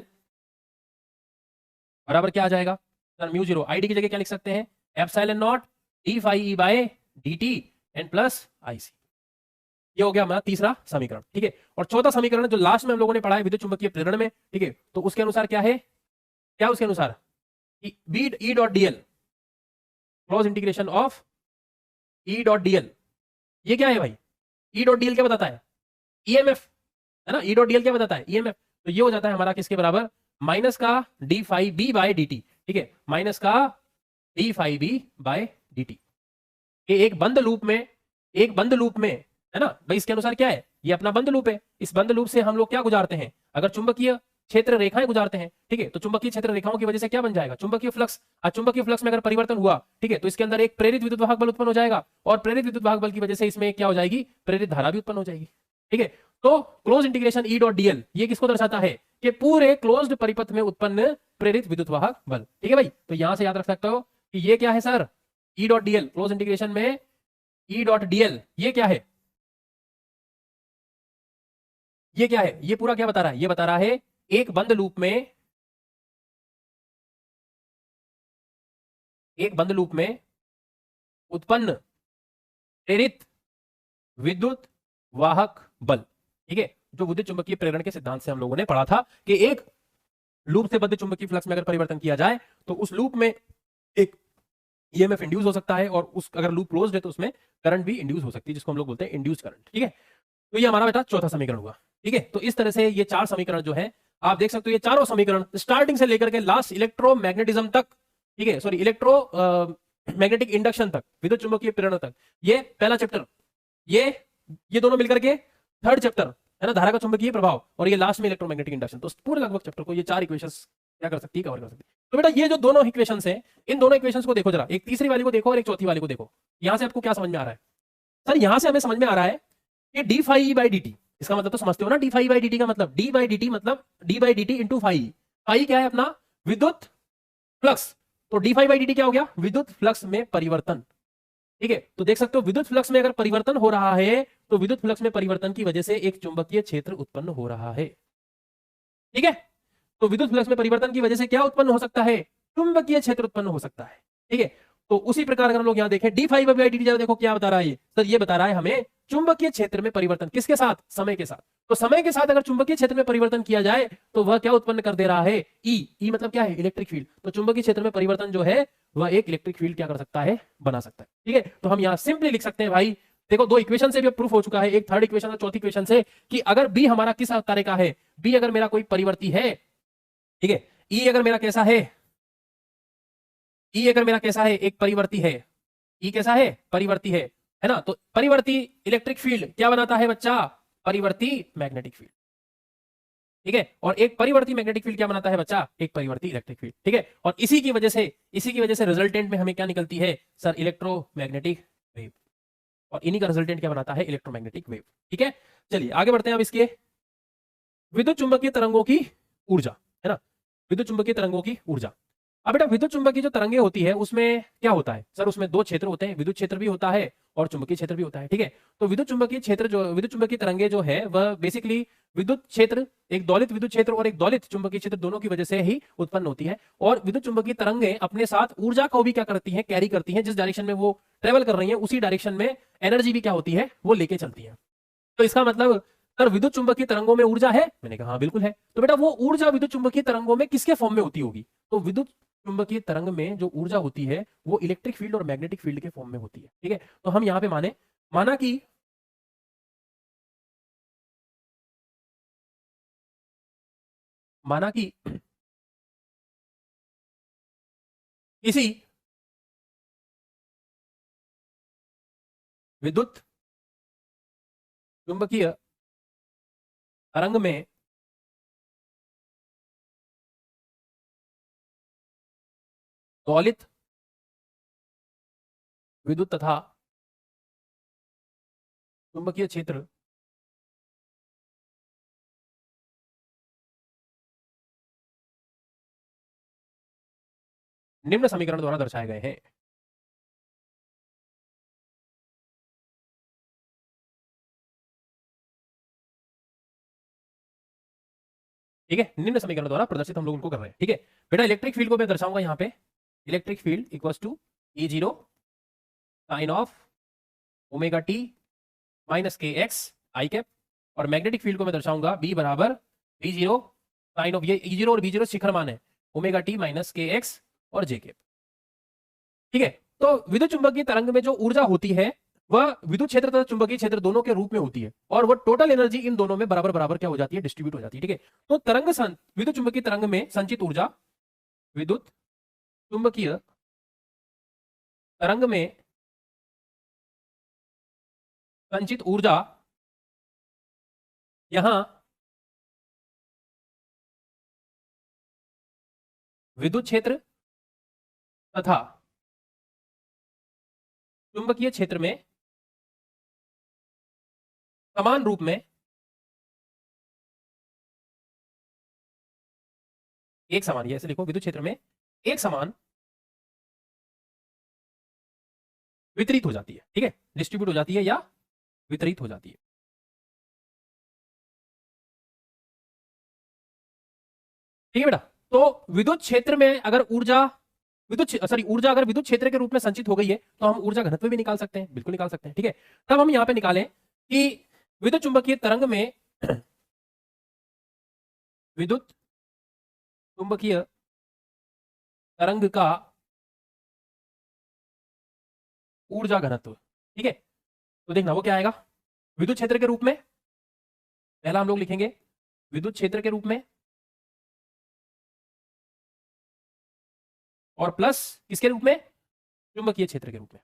बराबर क्या आ जाएगा, सर म्यू 0 आईडी की जगह क्या लिख सकते हैं, epsilon naught D phi E by dt and plus IC. ये हो गया हमारा तीसरा समीकरण। ठीक है, और चौथा समीकरण जो लास्ट में हम लोगों ने पढ़ा है विद्युत चुंबकीय प्रेरण में, ठीक है, तो उसके अनुसार क्या है, क्या उसके अनुसार B E dot dl close integration of E dot dl, ये क्या है भाई, E डॉट dl क्या बताता है, EMF, है ना। E डॉट dl क्या बताता है, EMF। तो ये हो जाता है हमारा किसके बराबर, माइनस का D phi B by D T. ठीक है, माइनस का D phi B by D T. एक बंद लूप में, एक बंद लूप में, है ना भाई, इसके अनुसार क्या है, ये अपना बंद लूप है। इस बंद लूप से हम लोग क्या गुजारते हैं, अगर चुंबकीय क्षेत्र रेखाएं गुजारते हैं, ठीक है, तो चुंबकीय क्षेत्र रेखाओं की वजह से क्या बन जाएगा, चुंबकीय फ्लक्स। चुंबकीय फ्लक्स में अगर परिवर्तन हुआ, ठीक है, तो इसके अंदर एक प्रेरित विद्युत वाहक बल उत्पन्न हो जाएगा, और प्रेरित विद्युत वाहक बल की वजह से इसमें क्या हो जाएगी, प्रेरित धारा भी उत्पन्न हो जाएगी। ठीक है, तो close integration E dot dl ये किसको दर्शाता है, कि पूरे क्लोज्ड परिपथ में उत्पन्न प्रेरित विद्युत वाहक बल। ठीक है भाई, तो यहां से याद रख सकते हो कि ये क्या है sir, E dot dl close integration में E डॉट dl ये क्या है, ये क्या है, ये पूरा क्या बता रहा है, ये बता रहा है एक बंद लूप में, एक बंद लूप में उत्पन्न प्रेरित विद्युत वाहक बल। ठीक है, जो विद्युत चुंबकीय प्रेरण के सिद्धांत से हम लोगों ने पढ़ा था कि एक लूप से बद्ध चुंबकीय फ्लक्स में अगर परिवर्तन किया जाए तो उस लूप में एक ईएमएफ इंड्यूस हो सकता है, और उस अगर लूप क्लोज्ड है तो उसमें करंट भी इंड्यूस हो सकती है, जिसको हम लोग बोलते हैं इंड्यूस करंट। ठीक है, तो ये हमारा बेटा चौथा समीकरण हुआ। ठीक है, तो इस तरह से ये 4 समीकरण जो है आप देख सकते हो, ये चारों समीकरण स्टार्टिंग से लेकर के लास्ट इलेक्ट्रोमैग्नेटिज्म तक, ठीक है, सॉरी इलेक्ट्रो मैग्नेटिक इंडक्शन तक, विद्युत चुंबकीय प्रेरण तक, ये पहला चैप्टर, ये दोनों मिलकर के थर्ड चैप्टर है ना, धारा का चुंबकीय प्रभाव, और ये लास्ट में इलेक्ट्रोमैग्नेटिक इंडक्शन। तो पूरे लगभग चैप्टर को ये 4 इक्वेशंस क्या कर सकती है, कवर कर सकती है। तो बेटा ये जो दोनों इक्वेशंस हैं, इन दोनों इक्वेशंस को देखो जरा, एक तीसरी वाली को देखो और एक चौथी वाली को देखो। यहां से आपको क्या समझ में आ रहा है? सर यहां से हमें समझ में आ रहा है कि D phi by D T, इसका मतलब तो समझते हो ना, D phi by D T का मतलब डी बाई डी टी मतलब D by D T into phi. Phi क्या है अपना? विद्युत फ्लक्स। तो D phi by D T क्या हो गया? विद्युत फ्लक्स में परिवर्तन। ठीक है, तो देख सकते हो विद्युत फ्लक्स में अगर परिवर्तन हो रहा है तो विद्युत फ्लक्स में परिवर्तन की वजह से एक चुंबकीय क्षेत्र उत्पन्न हो रहा है। ठीक है, तो विद्युत फ्लक्स में परिवर्तन की वजह से क्या उत्पन्न हो सकता है? चुंबकीय क्षेत्र उत्पन्न हो सकता है। ठीक है, तो उसी प्रकार अगर हम लोग यहां देखें D five by D T, देखो क्या बता रहा है ये सर, ये बता रहा है हमें चुंबकीय क्षेत्र में परिवर्तन किसके साथ? समय के साथ। तो समय के साथ अगर चुंबकीय क्षेत्र में परिवर्तन किया जाए तो वह क्या उत्पन्न कर दे रहा है? ई मतलब क्या है? Electric field. तो चुंबकीय क्षेत्र में परिवर्तन जो है वह एक इलेक्ट्रिक फील्ड क्या कर सकता है? बना सकता है। ठीक है, तो हम यहां सिंपली लिख सकते हैं भाई, देखो दो इक्वेशन से भी प्रूफ हो चुका है, एक थर्ड इक्वेशन और चौथी इक्वेशन से, कि अगर बी हमारा किस तरह का है, बी अगर मेरा कोई परिवर्ती है, ठीक है, ई अगर मेरा कैसा है, ई अगर मेरा कैसा है? एक परिवर्ती है। ई कैसा है? परिवर्ती है ना। तो परिवर्ती इलेक्ट्रिक फील्ड क्या बनाता है बच्चा? परिवर्ती मैग्नेटिक फील्ड। ठीक है, और एक परिवर्ती मैग्नेटिक फील्ड क्या बनाता है बच्चा? एक परिवर्ती इलेक्ट्रिक फील्ड। ठीक है, और इसी की वजह से रिजल्टेंट में हमें क्या निकलती है सर? Electromagnetic wave. और इन्हीं का रिजल्टेंट क्या बनाता है? Electromagnetic wave. ठीक है, चलिए आगे बढ़ते हैं अब इसके विद्युत चुंबकीय तरंगों की ऊर्जा, है ना, विद्युत चुंबकीय तरंगों की ऊर्जा। अब बेटा विद्युत चुंबकीय जो तरंगे होती है उसमें क्या होता है सर? उसमें दो क्षेत्र होते हैं, विद्युत क्षेत्र भी होता है और चुंबकीय क्षेत्र भी होता है। ठीक है, तो विद्युत चुंबकीय क्षेत्र जो विद्युत चुंबकीय तरंगे जो है वह बेसिकली विद्युत क्षेत्र, एक दोलित विद्युत क्षेत्र और एक दोलित चुंबकीय क्षेत्र, दोनों की वजह से ही उत्पन्न होती है। और विद्युत चुंबकीय तरंगे अपने साथ ऊर्जा को भी क्या करती हैं? कैरी करती हैं। जिस डायरेक्शन में वो ट्रेवल कर रही है उसी डायरेक्शन में एनर्जी भी क्या होती है? वो लेके चलती है। तो इसका मतलब सर विद्युत चुंबकीय तरंगों में ऊर्जा है? मैंने कहा हाँ बिल्कुल है। तो बेटा वो ऊर्जा विद्युत चुंबकीय तरंगों में किसके फॉर्म में होती होगी? तो विद्युत चुंबकीय तरंग में जो ऊर्जा होती है वो इलेक्ट्रिक फील्ड और मैग्नेटिक फील्ड के फॉर्म में होती है। ठीक है, तो हम यहां पे माना कि माना कि किसी विद्युत चुंबकीय तरंग में दोलित विद्युत तथा चुंबकीय क्षेत्र निम्न समीकरण द्वारा दर्शाए गए हैं। ठीक है, निम्न समीकरण द्वारा प्रदर्शित हम लोग उनको कर रहे हैं। ठीक है बेटा, इलेक्ट्रिक फील्ड को मैं दर्शाऊंगा यहाँ पे, electric field equals to E zero sine of omega T minus K X I cap, और मैग्नेटिक फील्ड को मैं दर्शाऊंगा बी बराबर बी जीरो साइन ऑफ, ये ई जीरो और बी जीरो शिखर मान है, omega T minus K X और जे कैप। ठीक है, तो विद्युत चुंबकीय तरंग में जो ऊर्जा होती है वह विद्युत क्षेत्र तथा चुंबकीय क्षेत्र दोनों के रूप में होती है, और वह टोटल एनर्जी इन दोनों में बराबर बराबर क्या हो जाती है? डिस्ट्रीब्यूट हो जाती है। ठीक है, तो विद्युत चुंबकीय तरंग में संचित ऊर्जा, विद्युत चुंबकीय तरंग में संचित ऊर्जा यहां विद्युत क्षेत्र तथा चुंबकीय क्षेत्र में समान रूप में एक समान, ये ऐसे लिखो, विद्युत क्षेत्र में एक समान वितरित हो जाती है। ठीक है, डिस्ट्रीब्यूट हो जाती है या वितरित हो जाती है। ठीक है बेटा, तो विद्युत क्षेत्र में अगर ऊर्जा ऊर्जा अगर विद्युत क्षेत्र के रूप में संचित हो गई है तो हम ऊर्जा घनत्व भी निकाल सकते हैं, बिल्कुल निकाल सकते हैं। ठीक है, तब हम यहां पे निकालें कि विद्युत चुंबकीय तरंग में विद्युत चुंबकीय तरंग का ऊर्जा घनत्व। ठीक है, तो देखना वो क्या आएगा? विद्युत क्षेत्र के रूप में पहला हम लोग लिखेंगे विद्युत क्षेत्र के रूप में, और प्लस किसके रूप में? चुंबकीय क्षेत्र के रूप में।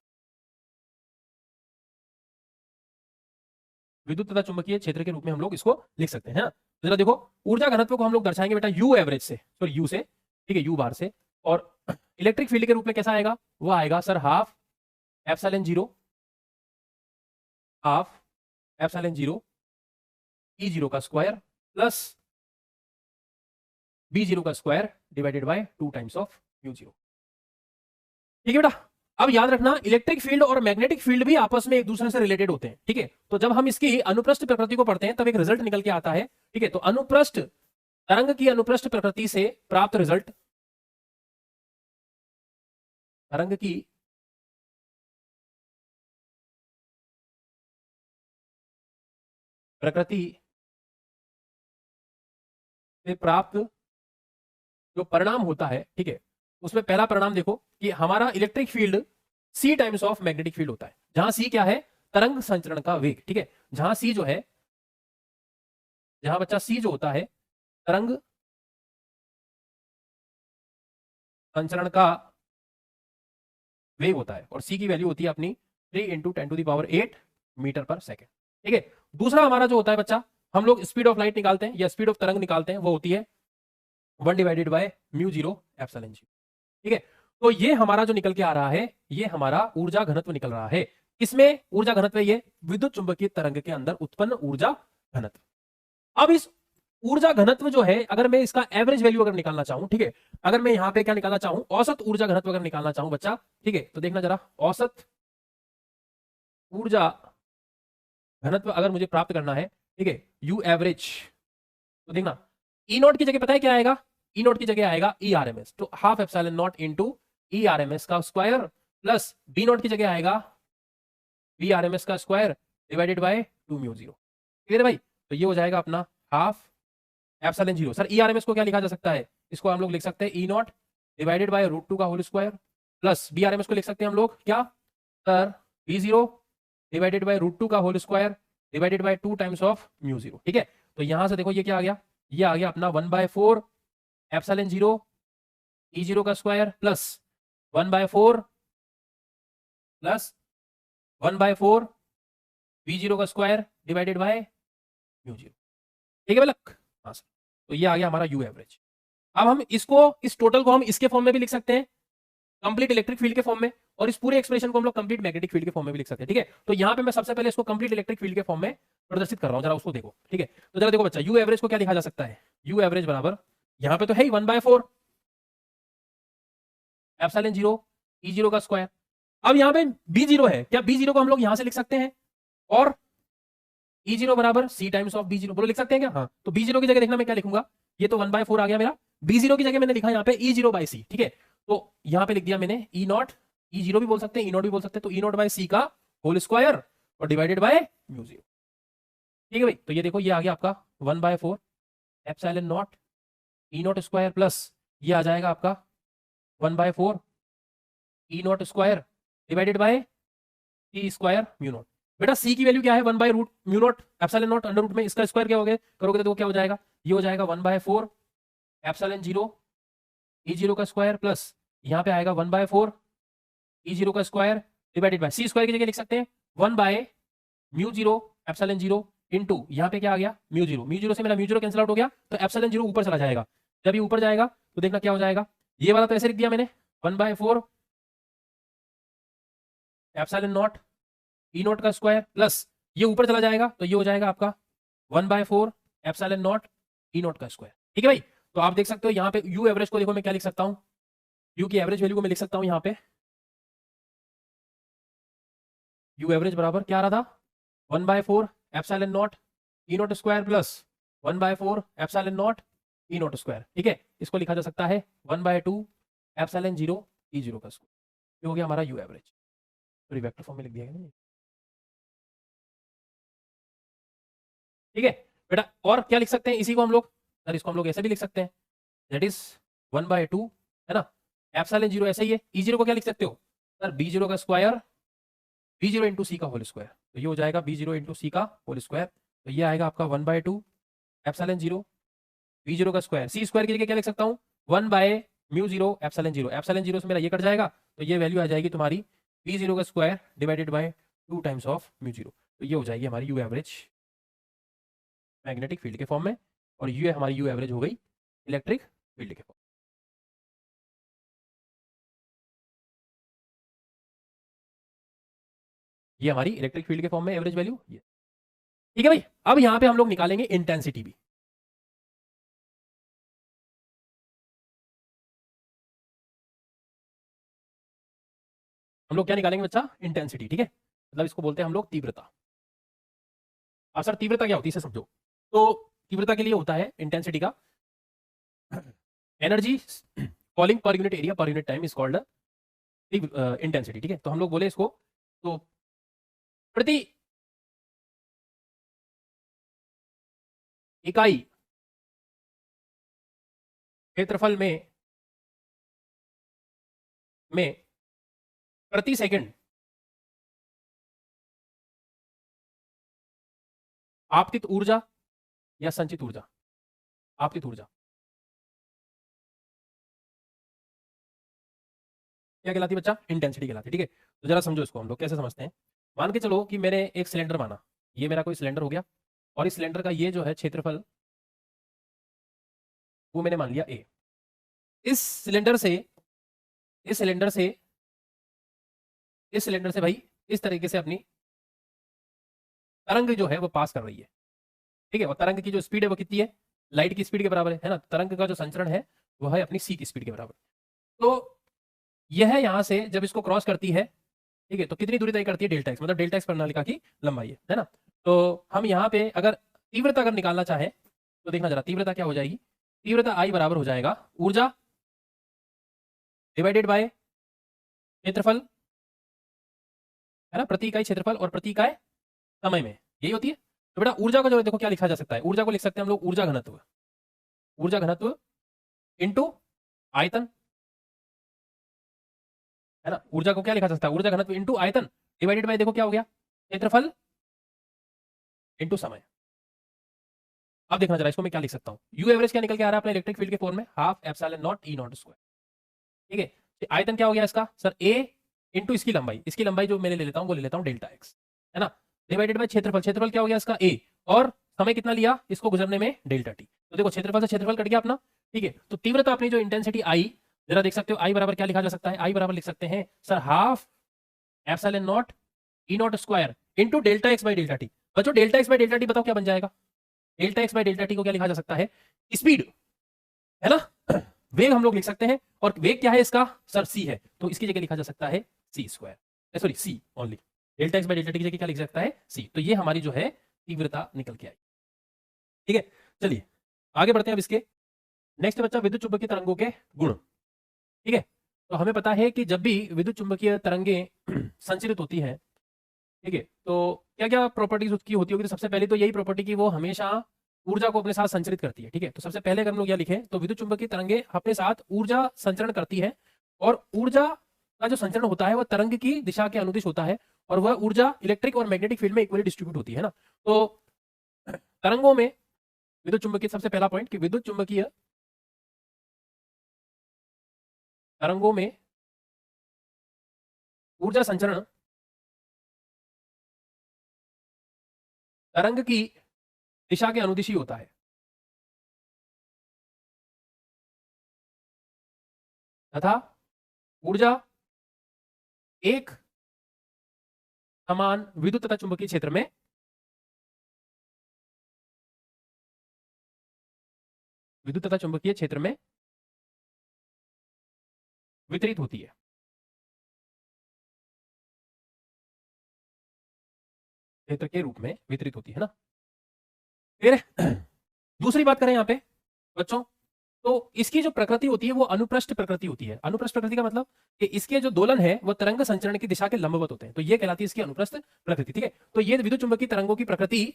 विद्युत तथा चुंबकीय क्षेत्र के रूप में हम लोग इसको लिख सकते हैं, है ना। तो जरा देखो, ऊर्जा घनत्व को हम लोग दर्शाएंगे बेटा यू एवरेज से, सॉरी यू से, ठीक है, यू बार से। और इलेक्ट्रिक फील्ड के रूप में कैसा आएगा, वो आएगा sir half epsilon zero, half epsilon zero E zero का स्क्वायर प्लस बी जीरो का square divided by 2 times of mu zero. ठीक है बेटा। अब याद रखना, इलेक्ट्रिक फील्ड और मैग्नेटिक फील्ड भी आपस में एक दूसरे से रिलेटेड होते हैं, ठीक है। तो जब हम इसकी अनुप्रस्थ प्रकृति को पढ़ते हैं तब एक रिजल्ट निकल के आता है, ठीक है। तो अनुप्रस्थ तरंग की अनुप्रस्थ प्रकृति से प्राप्त रिजल्ट, तरंग की प्रकृति से प्राप्त जो परिणाम होता है, ठीक है, उसमें पहला परिणाम देखो कि हमारा electric field C times of magnetic field होता है, जहां सी क्या है, तरंग संचरण का वेग, ठीक है। जहां सी जो है, जहां बच्चा सी जो होता है तरंग संचरण का वेग होता है, और सी की वैल्यू होती है अपनी 3 इंटू 10⁸ मीटर पर सेकेंड, ठीक है। दूसरा हमारा जो होता है बच्चा, हम लोग स्पीड ऑफ लाइट निकालते हैं या स्पीड ऑफ तरंग निकालते हैं, वो होती है 1 divided by mu zero epsilon zero, ठीक है। तो ये हमारा जो निकल के आ रहा है, ये हमारा ऊर्जा घनत्व निकल रहा है। इसमें ऊर्जा घनत्व ये विद्युत चुंबकीय तरंग के अंदर उत्पन्न ऊर्जा घनत्व। अब इस ऊर्जा घनत्व जो है, अगर मैं इसका एवरेज वैल्यू अगर निकालना चाहूं, ठीक है, अगर मैं यहां पे क्या निकालना चाहूं, औसत ऊर्जा घनत्व अगर निकालना चाहूं बच्चा, ठीक है, तो देखना जरा, औसत ऊर्जा घनत्व अगर मुझे प्राप्त करना है, ठीक है, यू एवरेज, तो देखना ई नॉट की जगह पता है क्या आएगा, ई नॉट की जगह आएगा ई आर एम एस, तो half epsilon naught into E R M S का स्क्वायर प्लस बी नॉट की जगह आएगा बी आर एम एस का square divided by 2 mu zero. Clear है भाई। तो ये हो जाएगा अपना half epsilon zero. Sir E R M S को क्या लिखा जा सकता है, इसको हम लोग लिख सकते हैं ई नॉट डिवाइडेड बाय √2 का whole square plus B R M S को लिख सकते हैं हम लोग क्या, sir B zero divided by √2 का whole square divided by 2 times of mu zero, ठीक है। तो यहां से देखो ये क्या आ गया, ये आ गया अपना 1/4 एप्सिलॉन जीरो ई जीरो का square plus 1/4 plus 1/4 V zero का square divided by mu zero, ठीक है भलक। हाँ सर, तो ये आ गया हमारा यू एवरेज। अब हम इसको, इस टोटल को हम इसके फॉर्म में भी लिख सकते हैं, कंप्लीट इलेक्ट्रिक फील्ड के फॉर्म में, और इस पूरे एक्सप्रेशन को हम लोग कंप्लीट मैग्नेटिक फील्ड के फॉर्म में भी लिख सकते हैं, ठीक है। तो यहाँ पे मैं सबसे पहले इसको कंप्लीट इलेक्ट्रिक फील्ड के फॉर्म में प्रदर्शित कर रहा हूँ, जरा उसको देखो, ठीक है। तो जरा देखो बच्चा, यू एवरेज को क्या लिखा जा सकता है, यू एवरेज बराबर, यहाँ पे तो है ही 1/4 एप्सिलॉन जीरो ई जीरो का स्क्वायर। अब यहाँ पे बी जीरो है, क्या बी जीरो को हम लोग यहाँ से लिख सकते हैं, और ई जीरो बराबर सी टाइम्स ऑफ बी जीरो, बोलो लिख सकते हैं क्या, हाँ। तो बी जीरो की जगह देखना मैं क्या लिखूंगा, ये तो 1/4 आ गया मेरा, बी जीरो की जगह मैंने लिखा यहाँ पे ई जीरो बाई सी, ठीक है। तो यहाँ पे लिख दिया मैंने ई नॉट, ई जीरो भी बोल सकते हैं, ई नॉट भी बोल सकते हैं, तो ई नॉट बाई सी का होल स्क्वायर और डिवाइडेड बाय म्यू जीरो, ठीक है भाई। तो ये देखो, ये आ गया आपका 1/4 epsilon naught E naught square plus ये आ जाएगा आपका 1/4 E naught square divided by C square mu naught. बेटा सी की वैल्यू क्या है, 1/रूट mu naught epsilon naught under root में, इसका स्क्वायर क्या हो गया, करोगे तो देखो क्या हो जाएगा, ये हो जाएगा 1/4 एप्सिलॉन जीरो ई जीरो का स्क्वायर प्लस यहाँ पे आएगा 1/4 ई जीरो का square divided by C square की जगह लिख सकते हैं 1/म्यू जीरो एप्सिलॉन जीरो इंटू यहाँ पे क्या आ गया, म्यू जीरो, म्यू जीरो से मेरा म्यू जीरो कैंसिल आउट हो गया, तो एप्सिलॉन जीरो ऊपर चला जाएगा। जब ये ऊपर जाएगा तो देखना क्या हो जाएगा, ये वाला तो ऐसे लिख दिया मैंने 1/4 एप्सिलॉन नॉट ई नॉट का स्क्वायर प्लस ये ऊपर चला जाएगा, तो ये हो जाएगा आपका 1/4 एप्सिलॉन नॉट ई नॉट का स्क्वायर, ठीक है भाई। तो आप देख सकते हो यहाँ पे यू एवरेज को देखो मैं क्या लिख सकता हूँ, यू की एवरेज वैल्यू को मैं लिख सकता हूँ यहाँ पे, यू एवरेज बराबर क्या आ रहा था, 1/4 epsilon naught E naught square plus 1/4 epsilon naught E naught square, ठीक है। इसको लिखा जा सकता है 1/2 एप्सिलॉन जीरो ई जीरो का स्क्वायर, ये हो गया हमारा यू एवरेज। तो वेक्टर फॉर्म में लिख दिया गया, ठीक है बेटा। और क्या लिख सकते हैं इसी को हम लोग, सर इसको हम लोग ऐसे भी लिख सकते हैं, दैट इज 1/2, है ना, एप्सिलॉन जीरो ऐसे ही है, ई जीरो को क्या लिख सकते हो, सर बी जीरो का स्क्वायर बी जीरो इंटू सी का होल स्क्वायर, तो ये हो जाएगा बी जीरो इंटू सी का होल स्क्वायर, तो ये आएगा आपका 1/2 एप्सिलॉन जीरो बी जीरो का स्क्वायर, सी स्क्वायर की जगह क्या लिख सकता हूँ 1/म्यू zero epsilon zero, epsilon zero से मेरा ये कट जाएगा, तो ये वैल्यू आ जाएगी तुम्हारी बी जीरो का square divided by 2 times of mu zero, तो ये हो जाएगी हमारी यू एवरेज मैग्नेटिक फील्ड के फॉर्म में, और यू हमारी यू एवरेज हो गई इलेक्ट्रिक फील्ड के फॉर्म। ये हमारी इलेक्ट्रिक फील्ड के फॉर्म में एवरेज वैल्यू ये। ठीक है भाई, अब यहां पे हम लोग निकालेंगे इंटेंसिटी भी। हम लोग क्या निकालेंगे बच्चा? इंटेंसिटी। ठीक है, मतलब इसको बोलते हैं हम लोग तीव्रता। अब सर तीव्रता क्या होती है इसे समझो। तो तीव्रता के लिए होता है इंटेंसिटी का energy falling per unit area per unit time is called intensity. ठीक है, तो हम लोग बोले इसको, तो प्रति इकाई क्षेत्रफल में प्रति सेकंड आपतित ऊर्जा या संचित ऊर्जा, आपतित ऊर्जा क्या कहलाती है बच्चा? इंटेंसिटी कहलाती है। ठीक है, तो जरा समझो इसको हम लोग कैसे समझते हैं। मान के चलो कि मैंने एक सिलेंडर माना, ये मेरा कोई सिलेंडर हो गया, और इस सिलेंडर का ये जो है क्षेत्रफल वो मैंने मान लिया ए। इस सिलेंडर से इस सिलेंडर से इस सिलेंडर से भाई इस तरीके से अपनी तरंग जो है वो पास कर रही है। ठीक है, और तरंग की जो स्पीड है वो कितनी है? लाइट की स्पीड के बराबर है ना। तरंग का जो संचरण है वो है अपनी सी की स्पीड के बराबर। तो यह यहां से जब इसको क्रॉस करती है, ठीक है, तो कितनी दूरी तय करती है? डेल्टा एक्स, मतलब डेल्टा एक्स प्रणालिका की लंबाई है ना। तो हम यहाँ पे अगर तीव्रता अगर निकालना चाहे तो देखना जरा तीव्रता क्या हो जाएगी। तीव्रता आई बराबर हो जाएगा ऊर्जा डिवाइडेड बाय क्षेत्रफल, है ना, प्रति इकाई क्षेत्रफल और प्रति इकाई समय में, यही होती है। तो बेटा ऊर्जा को जो देखो क्या लिखा जा सकता है, ऊर्जा को लिख सकते हैं हम लोग ऊर्जा घनत्व, ऊर्जा घनत्व इंटू आयतन, है ना। ऊर्जा को क्या लिखा जा सकता है? ऊर्जा घनत्व इंटू आयतन डिवाइडेड बाय देखो क्या हो गया, क्षेत्रफल इंटू समय। अब देखना जरा इसको मैं क्या लिख सकता हूँ। यू एवरेज क्या निकल के आ रहा है अपने इलेक्ट्रिक फील्ड के फॉर्म में? Half epsilon naught E naught square. ठीक है, आयतन क्या हो गया इसका सर? ए इंटू इसकी लंबाई, इसकी लंबाई जो मैंने ले लेता हूँ वो ले लेता हूँ डेल्टा एक्स, है ना, डिवाइडेड बाय क्षेत्रफल, क्षेत्रफल क्या हो गया इसका? ए, और समय कितना लिया इसको गुजरने में? Delta T. तो देखो क्षेत्रफल से क्षेत्रफल कट गया अपना। ठीक है, तो तीव्रता अपनी जो इंटेंसिटी आई, जरा देख सकते हो आई बराबर क्या लिखा जा सकता है? आई बराबर लिख सकते हैं sir half epsilon naught E naught square into delta X by delta T. बच्चों delta X by delta T बताओ क्या बन जाएगा? Delta X by delta T को क्या लिखा जा सकता है? स्पीड, है ना, वेग हम लोग लिख सकते हैं। और वेग क्या है इसका सर? सी है, तो इसकी जगह लिखा जा सकता है C square, sorry C only. Delta X by delta T की जगह क्या लिख सकता है? सी। तो ये हमारी जो है तीव्रता निकल के आई। ठीक है, चलिए आगे बढ़ते हैं अब इसके। नेक्स्ट बच्चा विद्युत चुंबकीय तरंगों के गुण। ठीक है, तो हमें पता है कि जब भी विद्युत चुंबकीय तरंगें संचरित होती है, ठीक है, तो क्या क्या प्रॉपर्टीज उसकी होती होगी? तो सबसे पहले तो यही प्रॉपर्टी की वो हमेशा ऊर्जा को अपने साथ संचरित करती है। ठीक है, तो सबसे पहले अगर हम लोग यह लिखें तो विद्युत चुंबकीय तरंगें अपने साथ ऊर्जा संचरण करती है, और ऊर्जा का जो संचरण होता है वह तरंग की दिशा के अनुदिश होता है, और वह ऊर्जा इलेक्ट्रिक और मैग्नेटिक फील्ड में इक्वली डिस्ट्रीब्यूट होती है ना। तो तरंगों में विद्युत चुंबकीय, सबसे पहला पॉइंट कि विद्युत चुंबकीय तरंगों में ऊर्जा संचरण तरंग की दिशा के अनुदिशी होता है, तथा ऊर्जा एक समान विद्युत तथा चुंबकीय क्षेत्र में विद्युत तथा चुंबकीय क्षेत्र में वितरित होती है, क्षेत्र के रूप में वितरित होती है ना। फिर दूसरी बात करें यहाँ पे बच्चों, तो इसकी जो प्रकृति होती है वो अनुप्रस्थ प्रकृति होती है। अनुप्रस्थ प्रकृति का मतलब कि इसके जो दोलन है वो तरंग संचरण की दिशा के लंबवत होते हैं, तो ये कहलाती है इसकी अनुप्रस्थ प्रकृति। ठीक है, तो ये विद्युत चुंबकीय तरंगों की प्रकृति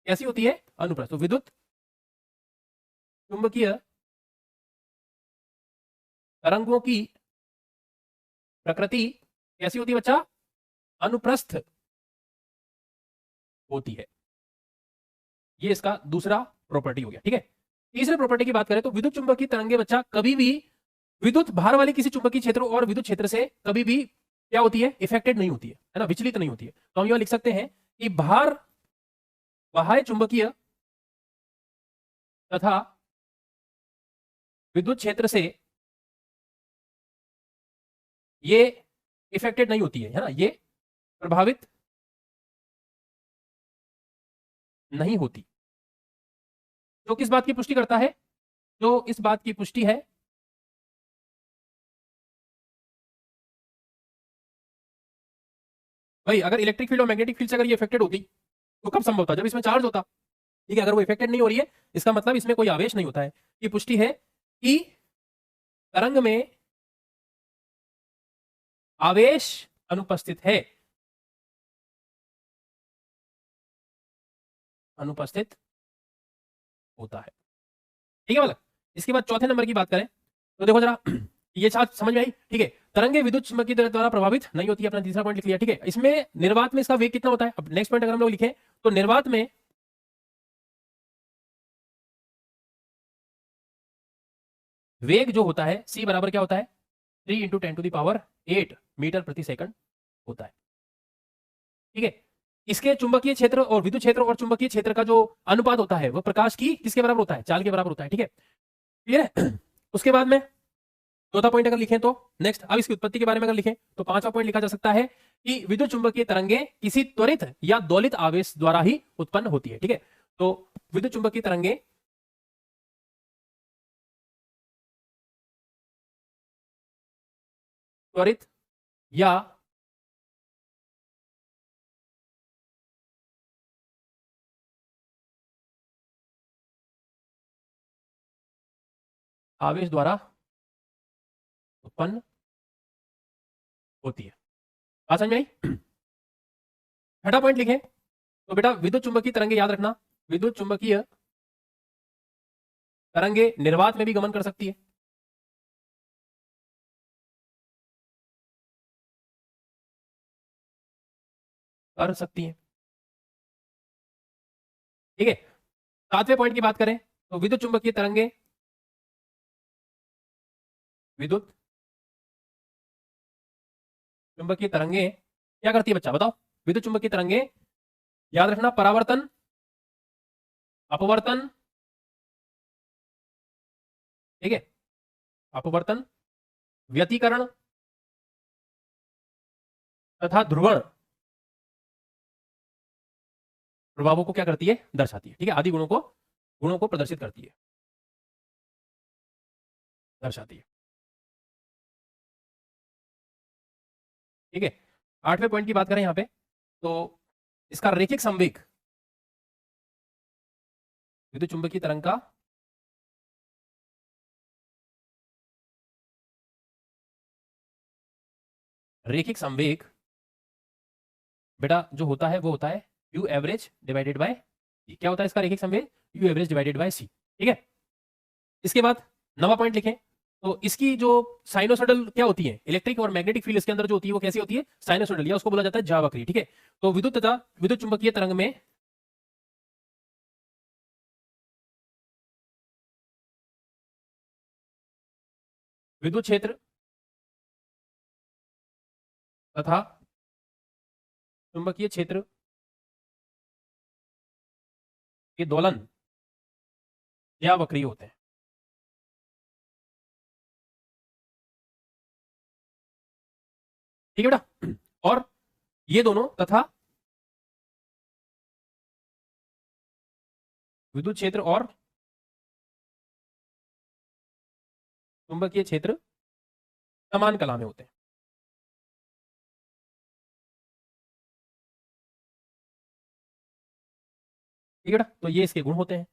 कैसी होती है? अनुप्रस्थ। तो विद्युत चुंबकीय तरंगों की प्रकृति कैसी होती है बच्चा? अनुप्रस्थ होती है। ये इसका दूसरा प्रॉपर्टी हो गया। ठीक है, तीसरे प्रॉपर्टी की बात करें तो विद्युत चुंबकीय तरंगे बच्चा कभी भी विद्युत भार वाले किसी चुंबकीय क्षेत्र और विद्युत क्षेत्र से कभी भी क्या होती है? इफेक्टेड नहीं होती है ना, विचलित नहीं होती है। तो हम यह लिख सकते हैं कि भार बाह्य चुंबकीय तथा विद्युत क्षेत्र से ये इफेक्टेड नहीं होती है ना, ये प्रभावित नहीं होती। जो किस बात की पुष्टि करता है? जो इस बात की पुष्टि है भाई, अगर इलेक्ट्रिक फील्ड और मैग्नेटिक फील्ड से अगर ये इफेक्टेड होती तो कब संभव था? जब इसमें चार्ज होता। ठीक है, अगर वो इफेक्टेड नहीं हो रही है इसका मतलब इसमें कोई आवेश नहीं होता है। ये पुष्टि है कि तरंग में आवेश अनुपस्थित है, अनुपस्थित होता है। ठीक है, मतलब इसके बाद चौथे नंबर की बात करें तो देखो जरा ये चार्ज समझ में आई? ठीक है, तरंगे विद्युत चुंबकीय द्वारा प्रभावित नहीं होती है, अपना तीसरा पॉइंट लिख लिया। ठीक है, इसमें निर्वात में इसका वेग कितना होता है? अब नेक्स्ट पॉइंट अगर हम लोग लिखें तो निर्वात में वेग जो होता है c बराबर क्या होता है? 3 × 10⁸ मीटर प्रति सेकंड होता है। ठीक है, इसके चुंबकीय क्षेत्र और विद्युत क्षेत्र और चुंबकीय क्षेत्र का जो अनुपात होता है वह प्रकाश की किसके बराबर होता है? चाल के बराबर होता है। ठीक है, क्लियर है? उसके बाद में चौथा पॉइंट अगर लिखें तो नेक्स्ट, अब इसकी उत्पत्ति के बारे में अगर लिखें तो पांचवा पॉइंट लिखा जा सकता है कि विद्युत चुंबकीय तरंगे किसी त्वरित या दोलित आवेश द्वारा ही उत्पन्न होती है। ठीक है, तो विद्युत चुंबकीय तरंगे त्वरित या आवेश द्वारा उत्पन्न होती है। बात समझ में आई? छठा पॉइंट लिखें तो बेटा विद्युत चुंबकीय तरंगे याद रखना, विद्युत चुंबकीय तरंगे निर्वात में भी गमन कर सकती है। कर सकती है। ठीक है, सातवें पॉइंट की बात करें तो विद्युत चुंबकीय तरंगे, विद्युत चुंबकीय तरंगे क्या करती है बच्चा बताओ? विद्युत चुंबकीय तरंगे याद रखना, परावर्तन, अपवर्तन, ठीक है, अपवर्तन, व्यतिकरण तथा ध्रुवण प्रभावों को क्या करती है? दर्शाती है। ठीक है, आदि गुणों को प्रदर्शित करती है, दर्शाती है। ठीक है, आठवें पॉइंट की बात करें यहां पे तो इसका रैखिक संवेग, विद्युत चुंबकीय तरंग का रैखिक संवेग बेटा जो होता है वो होता है यू एवरेज डिवाइडेड बाय सी। क्या होता है इसका रैखिक संवेग? यू एवरेज डिवाइडेड बाय सी। ठीक है, इसके बाद नवा पॉइंट लिखें तो इसकी जो साइनोसोडल क्या होती है, इलेक्ट्रिक और मैग्नेटिक फील्ड इसके अंदर जो होती है वो कैसी होती है? साइनोसोडल, या उसको बोला जाता है ज्यावक्रीय। ठीक है, तो विद्युत तथा विद्युत चुंबकीय तरंग में विद्युत क्षेत्र तथा चुंबकीय क्षेत्र के दोलन ज्यावक्रीय होते हैं। ठीक है बेटा, और ये दोनों तथा विद्युत क्षेत्र और चुंबकीय क्षेत्र समान कला में होते हैं। ठीक है बेटा, तो ये इसके गुण होते हैं।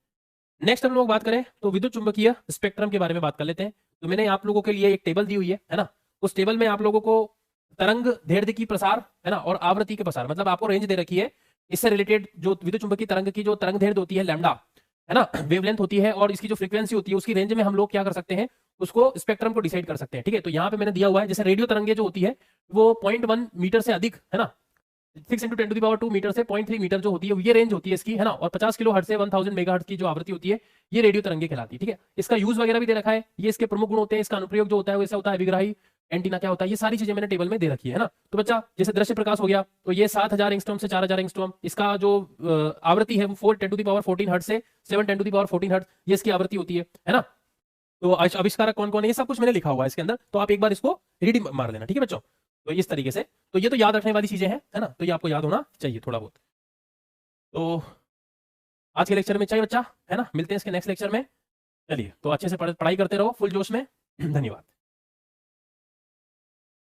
नेक्स्ट हम लोग बात करें तो विद्युत चुंबकीय स्पेक्ट्रम के बारे में बात कर लेते हैं। तो मैंने आप लोगों के लिए एक टेबल दी हुई है ना, उस टेबल में आप लोगों को तरंग दैर्ध्य की प्रसार है ना और आवृत्ति के प्रसार, मतलब आपको रेंज दे रखी है। इससे रिलेटेड जो विद्युत चुंबकीय तरंग की जो तरंग दैर्ध्य होती है लैम्डा है ना, वेवलेंथ होती है, और इसकी जो फ्रीक्वेंसी होती है उसकी रेंज में हम लोग क्या कर सकते हैं? उसको स्पेक्ट्रम को डिसाइड कर सकते हैं। ठीक है, तो यहाँ पे मैंने दिया हुआ है जैसे रेडियो तरंगे जो होती है वो 0.1 मीटर से अधिक है ना, 6 × 10⁻² मीटर से 0.3 मीटर जो होती है ये रेंज होती है इसकी है ना, और 50 किलो हर्ट्ज से 1000 मेगाहर्ट्ज की जो आवृत्ति होती है ये रेडियो तरंगे कहलाती है। ठीक है, इसका यूज वगैरह भी दे रखा है, ये इसके प्रमुख गुण होते हैं। इसका अनुप्रयोग जो होता है वैसा होता है विग्राही एंटीना क्या होता है, ये सारी चीजें मैंने टेबल में दे रखी है ना। तो बच्चा जैसे दृश्य प्रकाश हो गया, तो ये 7000 एंगस्ट्रॉम से 4000 एंगस्ट्रॉम, इसका जो आवृत्ति है वो 4 × 10⁻14 हर्ट्ज से 7 × 10⁻14 हर्ट्ज, ये इसकी आवृत्ति होती है ना। तो आविष्कारक कौन कौन है, ये सब कुछ मैंने लिखा हुआ है इसके अंदर, तो आप एक बार इसको रीडिंग मार लेना, ठीक है बच्चों। तो इस तरीके से, तो ये तो याद रखने वाली चीजें हैं, है ना, तो ये आपको याद होना चाहिए थोड़ा बहुत। तो आज के लेक्चर में चाहिए बच्चा, है ना, मिलते हैं इसके नेक्स्ट लेक्चर में। चलिए, तो अच्छे से पढ़ाई करते रहो फुल जोश में। धन्यवाद।